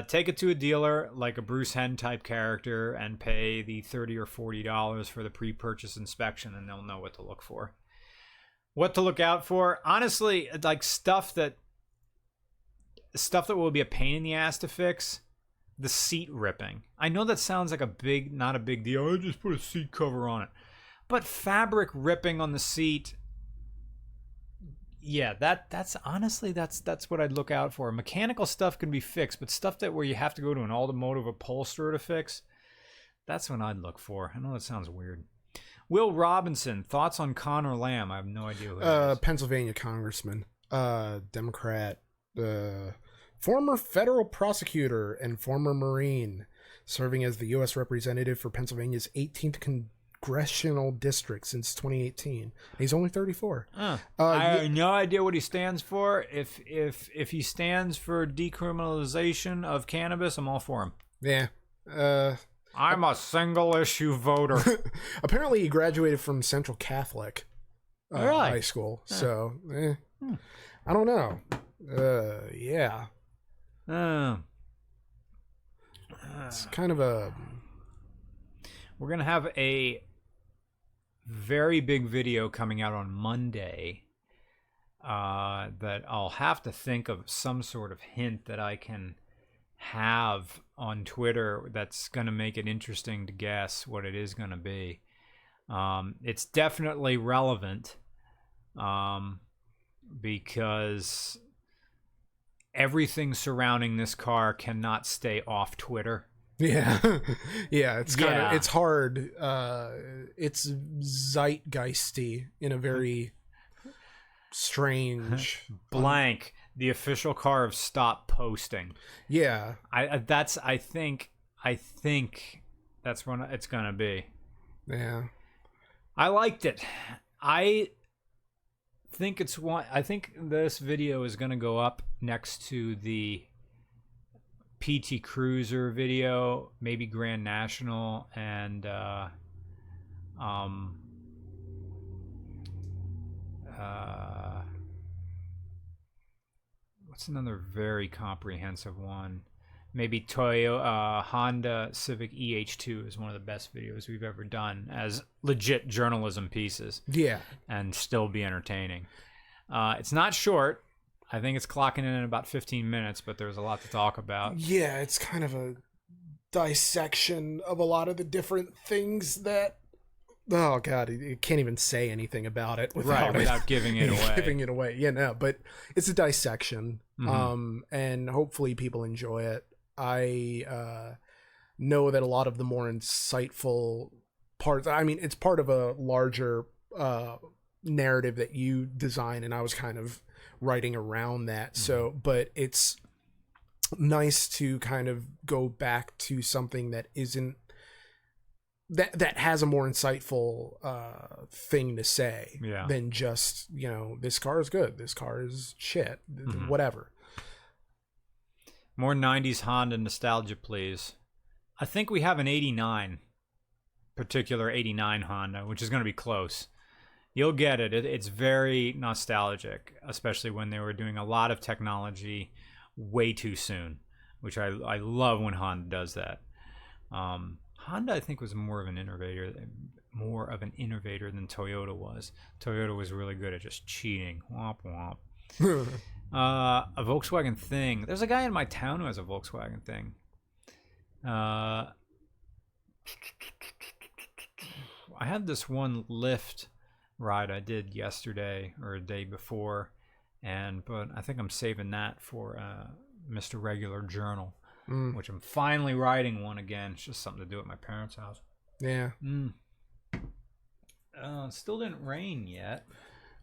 S2: Take it to a dealer like a Bruce Henn type character and pay the $30 or $40 for the pre-purchase inspection, and they'll know what to look for. What to look out for? Honestly, like stuff that will be a pain in the ass to fix. The seat ripping. I know that sounds like not a big deal. I just put a seat cover on it. But fabric ripping on the seat, yeah, that's honestly what I'd look out for. Mechanical stuff can be fixed, but stuff where you have to go to an automotive upholsterer to fix, that's what I'd look for. I know that sounds weird. Will Robinson, thoughts on Connor Lamb? I have no idea who that is.
S1: Pennsylvania congressman, Democrat, former federal prosecutor and former Marine, serving as the U.S. representative for Pennsylvania's 18th congressional district since 2018. He's only 34.
S2: I have no idea what he stands for. If he stands for decriminalization of cannabis, I'm all for him.
S1: Yeah.
S2: I'm a single issue voter.
S1: Apparently he graduated from Central Catholic high school. Yeah. So I don't know. Yeah. It's kind of a...
S2: We're going to have a very big video coming out on Monday that I'll have to think of some sort of hint that I can have on Twitter that's going to make it interesting to guess what it is going to be. It's definitely relevant because everything surrounding this car cannot stay off Twitter.
S1: Yeah. Yeah, it's kind of it's hard. It's zeitgeisty in a very strange
S2: blank. The official car of Stop Posting.
S1: Yeah.
S2: I think that's when it's going to be.
S1: Yeah.
S2: I liked it. I think this video is going to go up next to the PT Cruiser video, maybe Grand National, and what's another very comprehensive one? Maybe Honda Civic EH2 is one of the best videos we've ever done as legit journalism pieces.
S1: Yeah.
S2: And still be entertaining. It's not short. I think it's clocking in about 15 minutes, but there's a lot to talk about.
S1: Yeah, it's kind of a dissection of a lot of the different things that... Oh, God, you can't even say anything about it
S2: without giving it away.
S1: Giving it away, yeah, no, but it's a dissection, and hopefully people enjoy it. I know that a lot of the more insightful parts, I mean, it's part of a larger narrative that you design, and I was kind of writing around that. So, but it's nice to kind of go back to something that isn't that has a more insightful thing to say than just, you know, this car is good, this car is shit, whatever.
S2: More 90s Honda nostalgia, please. I think we have an 89 Honda, which is going to be close. You'll get it. It's very nostalgic, especially when they were doing a lot of technology way too soon, which I love when Honda does that. Honda, I think, was more of an innovator than Toyota was. Toyota was really good at just cheating. Womp womp. A Volkswagen Thing. There's a guy in my town who has a Volkswagen Thing. I had this one Lyft ride I did yesterday or a day before, but I think I'm saving that for Mr. Regular Journal, which I'm finally riding one again. It's just something to do at my parents' house.
S1: Yeah.
S2: It still didn't rain yet.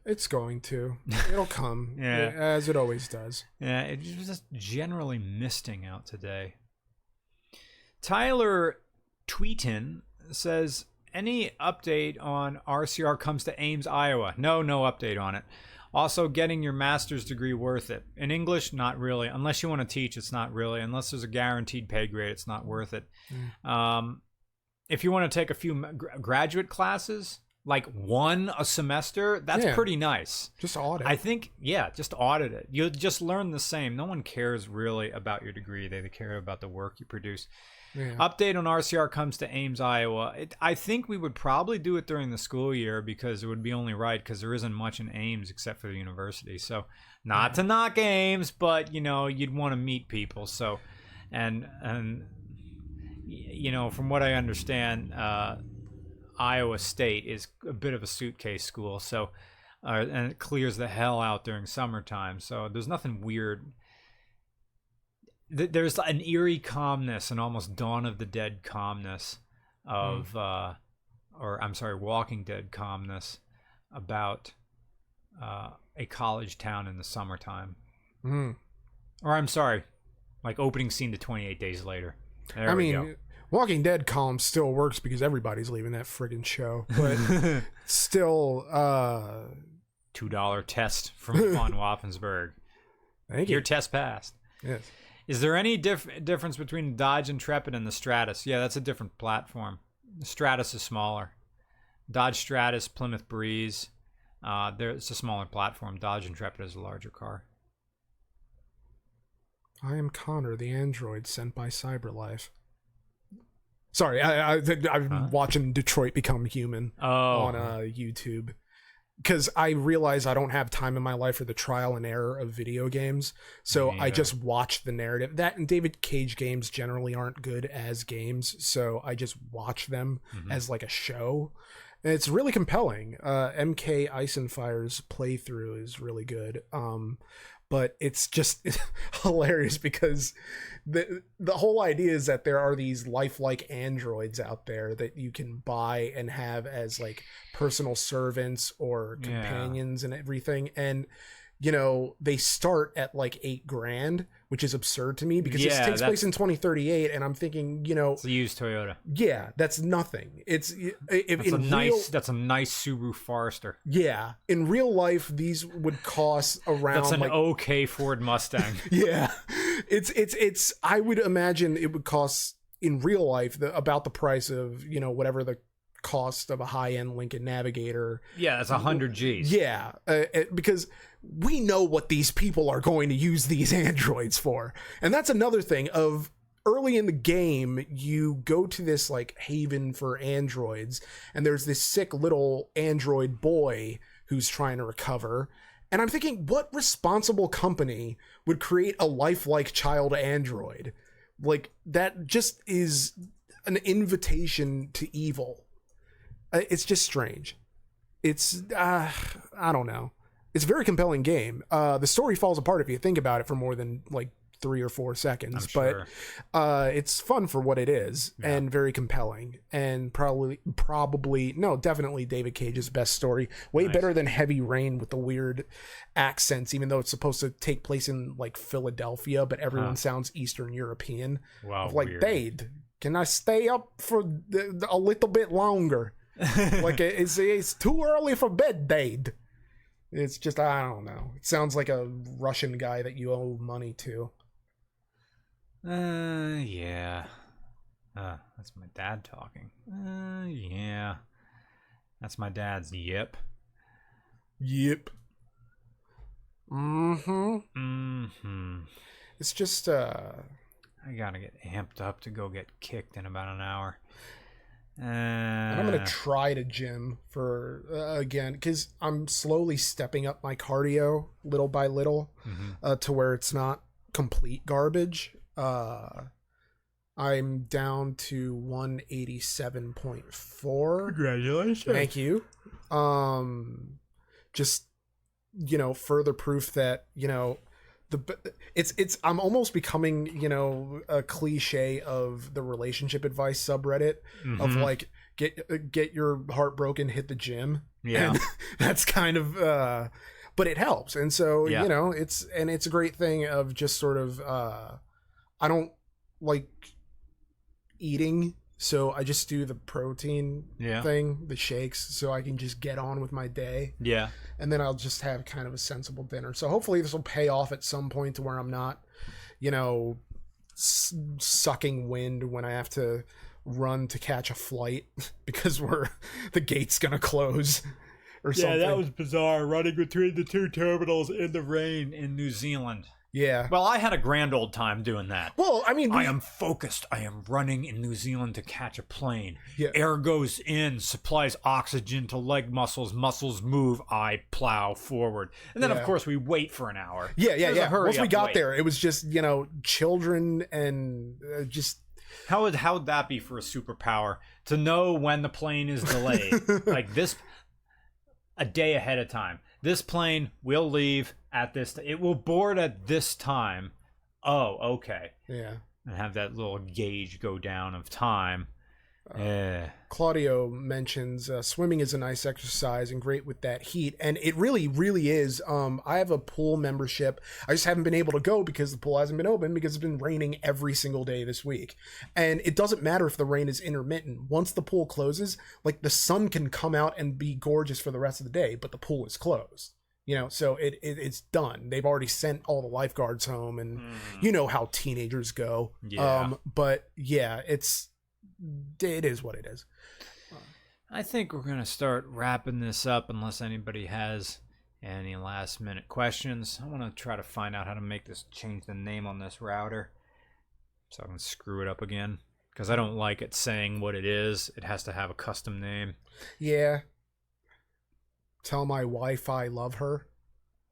S1: It's going to. It'll come.
S2: Yeah.
S1: As it always does.
S2: Yeah, it's just generally misting out today. Tyler Tweetin says, any update on RCR comes to Ames, Iowa? No update on it. Also, getting your master's degree worth it? In English, not really. Unless you want to teach, it's not really. Unless there's a guaranteed pay grade, it's not worth it. If you want to take a few graduate classes, like one a semester, that's pretty nice.
S1: Just audit.
S2: I think, just audit it. You'll just learn the same. No one cares really about your degree. They care about the work you produce. Yeah. Update on RCR comes to Ames, Iowa. I think we would probably do it during the school year because it would be only right because there isn't much in Ames except for the university. So not to knock Ames, but you'd want to meet people. So and from what I understand, Iowa State is a bit of a suitcase school. So and it clears the hell out during summertime. So there's nothing weird. There's an eerie calmness, an almost Dawn of the Dead calmness of, Walking Dead calmness about a college town in the summertime. Or I'm sorry, like opening scene to 28 Days Later. There we go.
S1: Walking Dead calm still works because everybody's leaving that friggin' show, but still,
S2: $2 test from Von Waffensberg.
S1: Thank you.
S2: Your test passed.
S1: Yes.
S2: Is there any difference between Dodge Intrepid and the Stratus? Yeah, that's a different platform. The Stratus is smaller. Dodge Stratus, Plymouth Breeze, it's a smaller platform. Dodge Intrepid is a larger car.
S1: I am Connor, the android sent by CyberLife. Sorry, I'm watching Detroit Become Human on YouTube. Because I realize I don't have time in my life for the trial and error of video games. So I just watch the narrative. That and David Cage games generally aren't good as games. So I just watch them as like a show. And it's really compelling. MK Eisenfire's playthrough is really good. But it's just hilarious because the whole idea is that there are these lifelike androids out there that you can buy and have as like personal servants or companions and everything. And they start at like $8,000, which is absurd to me because this takes place in 2038, and I'm thinking,
S2: it's a used Toyota.
S1: Yeah, that's nothing. That's a
S2: nice Subaru Forester.
S1: Yeah, in real life, these would cost around.
S2: That's an okay Ford Mustang.
S1: Yeah, it's. I would imagine it would cost in real life about the price of whatever the cost of a high-end Lincoln Navigator.
S2: Yeah, that's 100 G's.
S1: Yeah, because we know what these people are going to use these androids for. And that's another thing of early in the game, you go to this like haven for androids, and there's this sick little android boy who's trying to recover. And I'm thinking, what responsible company would create a lifelike child android? Like, that just is an invitation to evil. It's just strange. It's, I don't know. It's a very compelling game. The story falls apart if you think about it for more than like 3 or 4 seconds, but it's fun for what it is and very compelling, and definitely David Cage's best story. Way better than Heavy Rain with the weird accents, even though it's supposed to take place in like Philadelphia, but everyone sounds Eastern European.
S2: Wow,
S1: like,
S2: weird.
S1: Babe, can I stay up for a little bit longer? Like it's too early for bed, Dade. It's just, I don't know. It sounds like a Russian guy that you owe money to.
S2: Yeah. That's my dad talking. Yeah. That's my dad's yip.
S1: Yip. It's just,
S2: I gotta get amped up to go get kicked in about an hour.
S1: And I'm going to try to gym for, again, because I'm slowly stepping up my cardio little by little to where it's not complete garbage. I'm down to 187.4.
S2: Congratulations.
S1: Thank you. Just, further proof that, I'm almost becoming, a cliche of the relationship advice subreddit of like, get your heart broken, hit the gym.
S2: Yeah.
S1: And that's kind of, but it helps. And so,
S2: Yeah.
S1: you know, it's a great thing of just sort of, I don't like eating, so I just do the protein thing, the shakes, so I can just get on with my day.
S2: Yeah.
S1: And then I'll just have kind of a sensible dinner. So hopefully this will pay off at some point to where I'm not, you know, sucking wind when I have to run to catch a flight because the gate's gonna close or something.
S2: Yeah, that was bizarre, running between the two terminals in the rain in New Zealand.
S1: Yeah.
S2: Well, I had a grand old time doing that.
S1: Well, I mean,
S2: I am focused. I am running in New Zealand to catch a plane.
S1: Yeah.
S2: Air goes in, supplies oxygen to leg muscles. Muscles move. I plow forward. And then, of course, we wait for an hour.
S1: Yeah. Once we got there, it was just, you know, children and just...
S2: How would that be for a superpower? To know when the plane is delayed. Like this, a day ahead of time. This plane will leave at this. It will board at this time. Oh, okay.
S1: Yeah.
S2: And have that little gauge go down of time.
S1: Claudio mentions swimming is a nice exercise and great with that heat, and it really, really is. I have a pool membership. I just haven't been able to go because the pool hasn't been open because it's been raining every single day this week. And it doesn't matter if the rain is intermittent. Once the pool closes, like the sun can come out and be gorgeous for the rest of the day, but the pool is closed. You know, so it's done. They've already sent all the lifeguards home, and you know how teenagers go.
S2: Yeah.
S1: But yeah, it is what it is.
S2: I think we're going to start wrapping this up unless anybody has any last minute questions. I want to try to find out how to change the name on this router so I can screw it up again, because I don't like it saying what it is. It has to have a custom name.
S1: Yeah. Tell my Wi-Fi love her.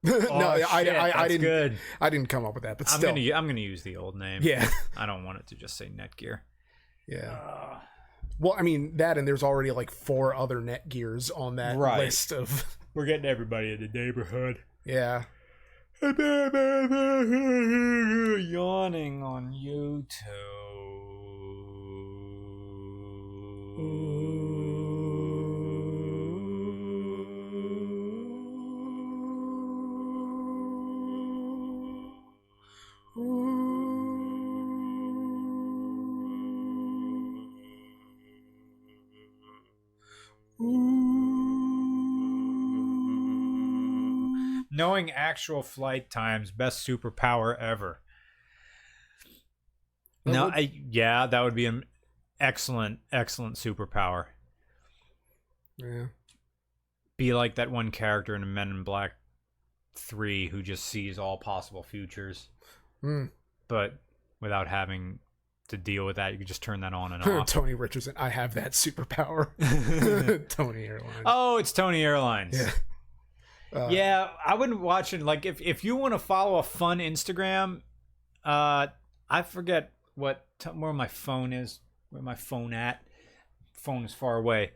S2: Oh,
S1: No,
S2: shit,
S1: I
S2: that's
S1: didn't.
S2: good.
S1: I didn't come up with that, but
S2: I'm
S1: still.
S2: gonna use the old name.
S1: Yeah.
S2: I don't want it to just say Netgear.
S1: Yeah. Well, I mean that, and there's already like 4 other Netgears on that list of.
S2: We're getting everybody in the neighborhood.
S1: Yeah.
S2: Yawning on YouTube. Knowing actual flight times, best superpower ever. That would be an excellent superpower.
S1: Yeah.
S2: Be like that one character in Men in Black 3 who just sees all possible futures. But without having to deal with that, you could just turn that on and off.
S1: Tony Richardson, I have that superpower. Tony Airlines.
S2: Oh, it's Tony Airlines.
S1: Yeah.
S2: Yeah, I wouldn't watch it. Like, if you want to follow a fun Instagram, I forget where my phone is. Where my phone at? Phone is far away.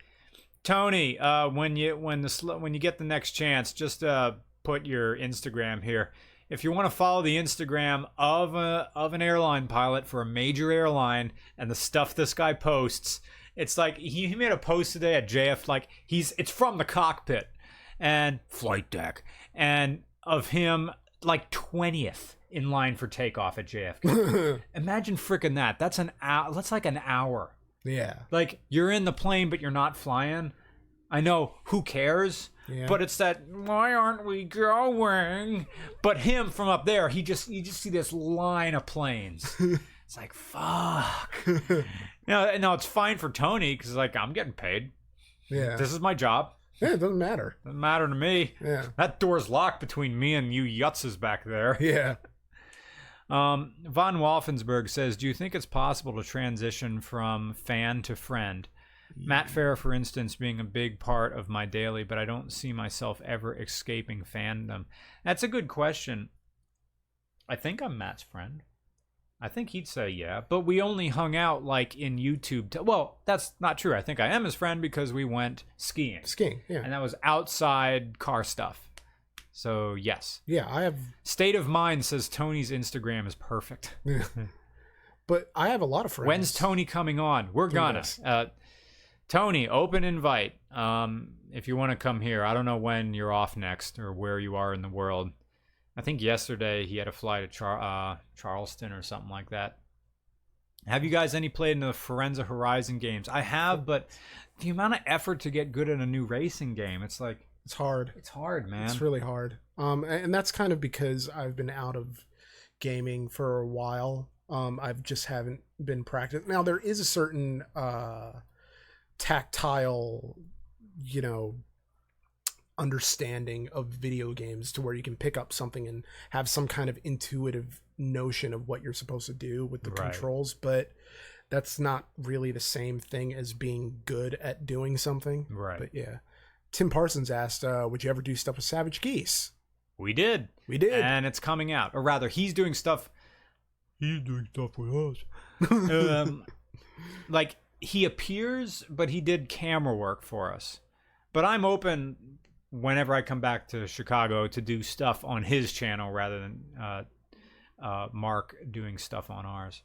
S2: Tony, when you get the next chance, just put your Instagram here. If you want to follow the Instagram of an airline pilot for a major airline and the stuff this guy posts, it's like he made a post today at JF, like it's from the cockpit and flight deck, and of him like 20th in line for takeoff at JFK. Imagine frickin' that. That's like an hour.
S1: Yeah.
S2: Like, you're in the plane, but you're not flying. I know, who cares? Yeah. But it's that, why aren't we going? But him from up there, you just see this line of planes. It's like, fuck. No, it's fine for Tony, because like, I'm getting paid.
S1: Yeah.
S2: This is my job.
S1: Yeah, it doesn't matter.
S2: Doesn't matter to me.
S1: Yeah.
S2: That door's locked between me and you yutzes back there.
S1: Yeah.
S2: Von Wolfensberg says, do you think it's possible to transition from fan to friend? Matt Farah, for instance, being a big part of my daily, but I don't see myself ever escaping fandom. That's a good question. I think I'm Matt's friend. I think he'd say yeah, but we only hung out like in YouTube. Well, that's not true. I think I am his friend because we went skiing.
S1: Yeah.
S2: And that was outside car stuff. So, yes.
S1: Yeah, I have...
S2: State of Mind says Tony's Instagram is perfect.
S1: Yeah. But I have a lot of friends.
S2: When's Tony coming on? We're gonna. Tony, open invite. If you want to come here, I don't know when you're off next or where you are in the world. I think yesterday he had to fly to Charleston or something like that. Have you guys played in the Forza Horizon games? I have, but the amount of effort to get good at a new racing game, it's like...
S1: It's hard.
S2: It's hard, man.
S1: It's really hard. And that's kind of because I've been out of gaming for a while. I've just haven't been practiced. Now, there is a certain tactile, understanding of video games to where you can pick up something and have some kind of intuitive notion of what you're supposed to do with the controls, but that's not really the same thing as being good at doing something.
S2: Right.
S1: But yeah. Tim Parsons asked, would you ever do stuff with Savage Geese?
S2: We did. And it's coming out. Or rather, he's doing stuff with us. Like, he appears, but he did camera work for us. But I'm open whenever I come back to Chicago to do stuff on his channel rather than Mark doing stuff on ours.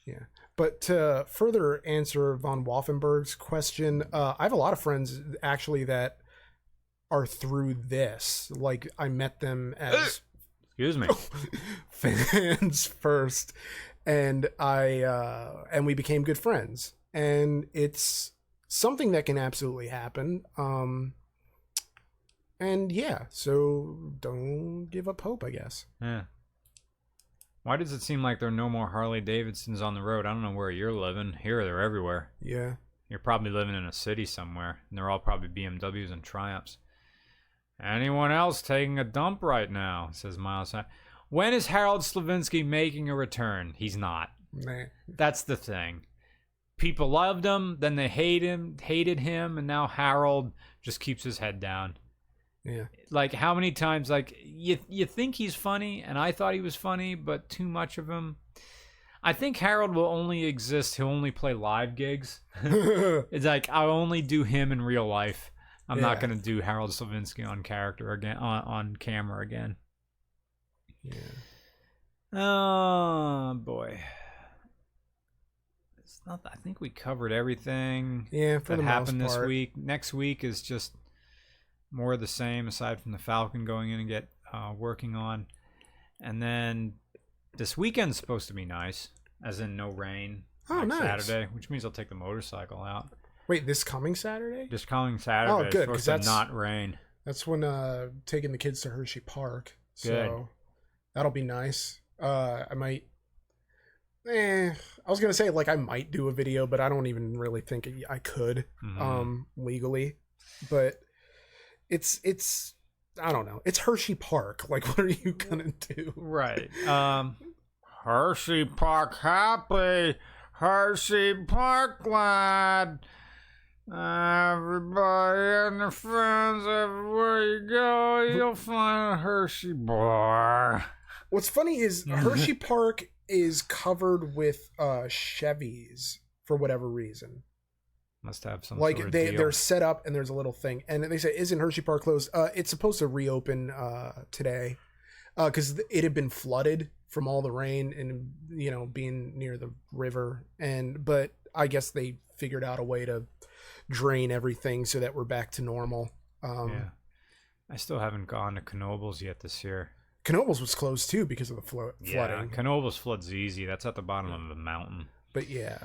S1: Yeah. But to further answer Von Waffenberg's question, I have a lot of friends actually that are through this. Like, I met them as
S2: excuse me
S1: fans first, and we became good friends, and it's something that can absolutely happen. And yeah, so don't give up hope, I guess.
S2: Yeah. Why does it seem like there are no more Harley Davidsons on the road? I don't know where you're living. Here, they're everywhere.
S1: Yeah.
S2: You're probably living in a city somewhere, and they're all probably BMWs and Triumphs. Anyone else taking a dump right now? Says Miles. When is Harold Slavinsky making a return? He's not.
S1: Nah.
S2: That's the thing. People loved him, then they hated him, and now Harold just keeps his head down.
S1: Yeah.
S2: Like, how many times, like, you think he's funny, and I thought he was funny, but too much of him. I think Harold will only exist. He'll only play live gigs. It's like, I'll only do him in real life. I'm not going to do Harold Slavinsky on character again, on camera again.
S1: Yeah.
S2: Oh, boy. It's not, I think we covered everything that happened this week. Next week is just more of the same, aside from the Falcon going in and get working on. And then this weekend's supposed to be nice, as in no rain.
S1: Oh, nice.
S2: Saturday, which means I'll take the motorcycle out.
S1: Wait, this coming Saturday?
S2: This coming Saturday.
S1: Oh, good,
S2: because that's not rain.
S1: That's when taking the kids to Hershey Park. So
S2: good.
S1: That'll be nice. I might. I was gonna say, like, I might do a video, but I don't even really think I could legally. But it's I don't know. It's Hershey Park. Like, what are you gonna do?
S2: Right. Hershey Park happy. Hershey Park lad. Everybody and their friends, everywhere you go, you'll find a Hershey bar.
S1: What's funny is Hershey Park is covered with Chevys for whatever reason.
S2: Must have some
S1: like
S2: sort of
S1: they're set up and there's a little thing, and they say, "Isn't Hershey Park closed?" It's supposed to reopen today because it had been flooded from all the rain and being near the river, but I guess they figured out a way to drain everything so that we're back to normal.
S2: Yeah, I still haven't gone to Knoebels yet this year.
S1: Knoebels was closed too because of the flooding.
S2: Yeah, Knoebels floods easy. That's at the bottom of the mountain.
S1: But yeah.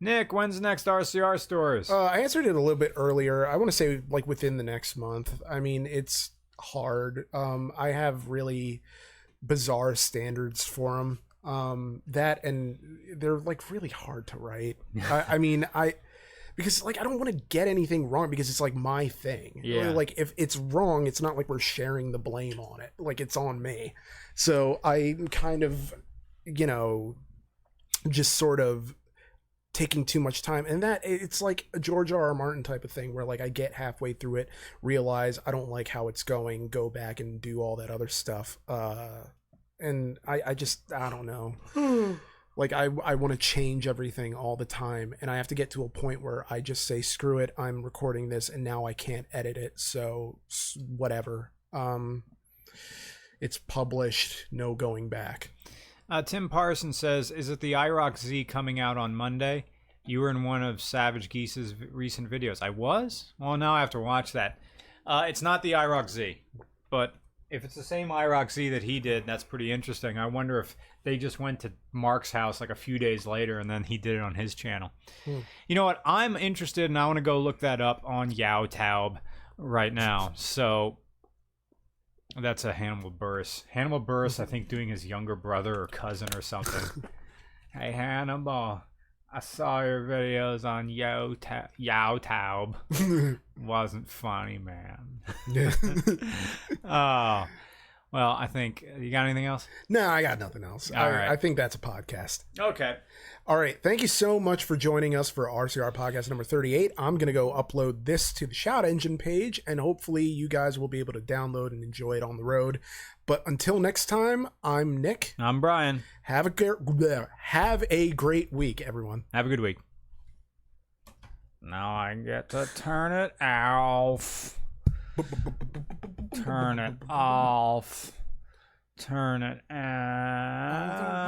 S2: Nick, when's the next RCR stores?
S1: I answered it a little bit earlier. I want to say like within the next month. I mean, it's hard. I have really bizarre standards for them. That and they're like really hard to write. Because like I don't want to get anything wrong because it's like my thing.
S2: Yeah.
S1: Like if it's wrong, it's not like we're sharing the blame on it. Like it's on me. So I'm kind of, just sort of taking too much time, and that it's like a George R.R. Martin type of thing where like I get halfway through it, realize I don't like how it's going, go back and do all that other stuff. And I don't know. Like I want to change everything all the time, and I have to get to a point where I just say, screw it, I'm recording this and now I can't edit it, so whatever. It's published, no going back.
S2: Tim Parson says, is it the IROC Z coming out on Monday? You were in one of Savage Geese's recent videos. I was? Well, now I have to watch that. It's not the IROC Z, but if it's the same IROC Z that he did, that's pretty interesting. I wonder if they just went to Mark's house like a few days later and then he did it on his channel. You know what? I'm interested and I want to go look that up on YouTube right now. So that's a Hannibal Buress. Hannibal Buress, I think, doing his younger brother or cousin or something. Hey, Hannibal. I saw your videos on YouTube. Wasn't funny, man. Oh, well, I think you got anything else?
S1: No, I got nothing else.
S2: All right.
S1: I think that's a podcast.
S2: Okay.
S1: All right. Thank you so much for joining us for RCR podcast number 38. I'm going to go upload this to the Shout Engine page, and hopefully you guys will be able to download and enjoy it on the road. But until next time, I'm Nick.
S2: I'm Brian.
S1: Have a great week, everyone.
S2: Have a good week. Now I get to turn it off. Turn it off. Turn it off.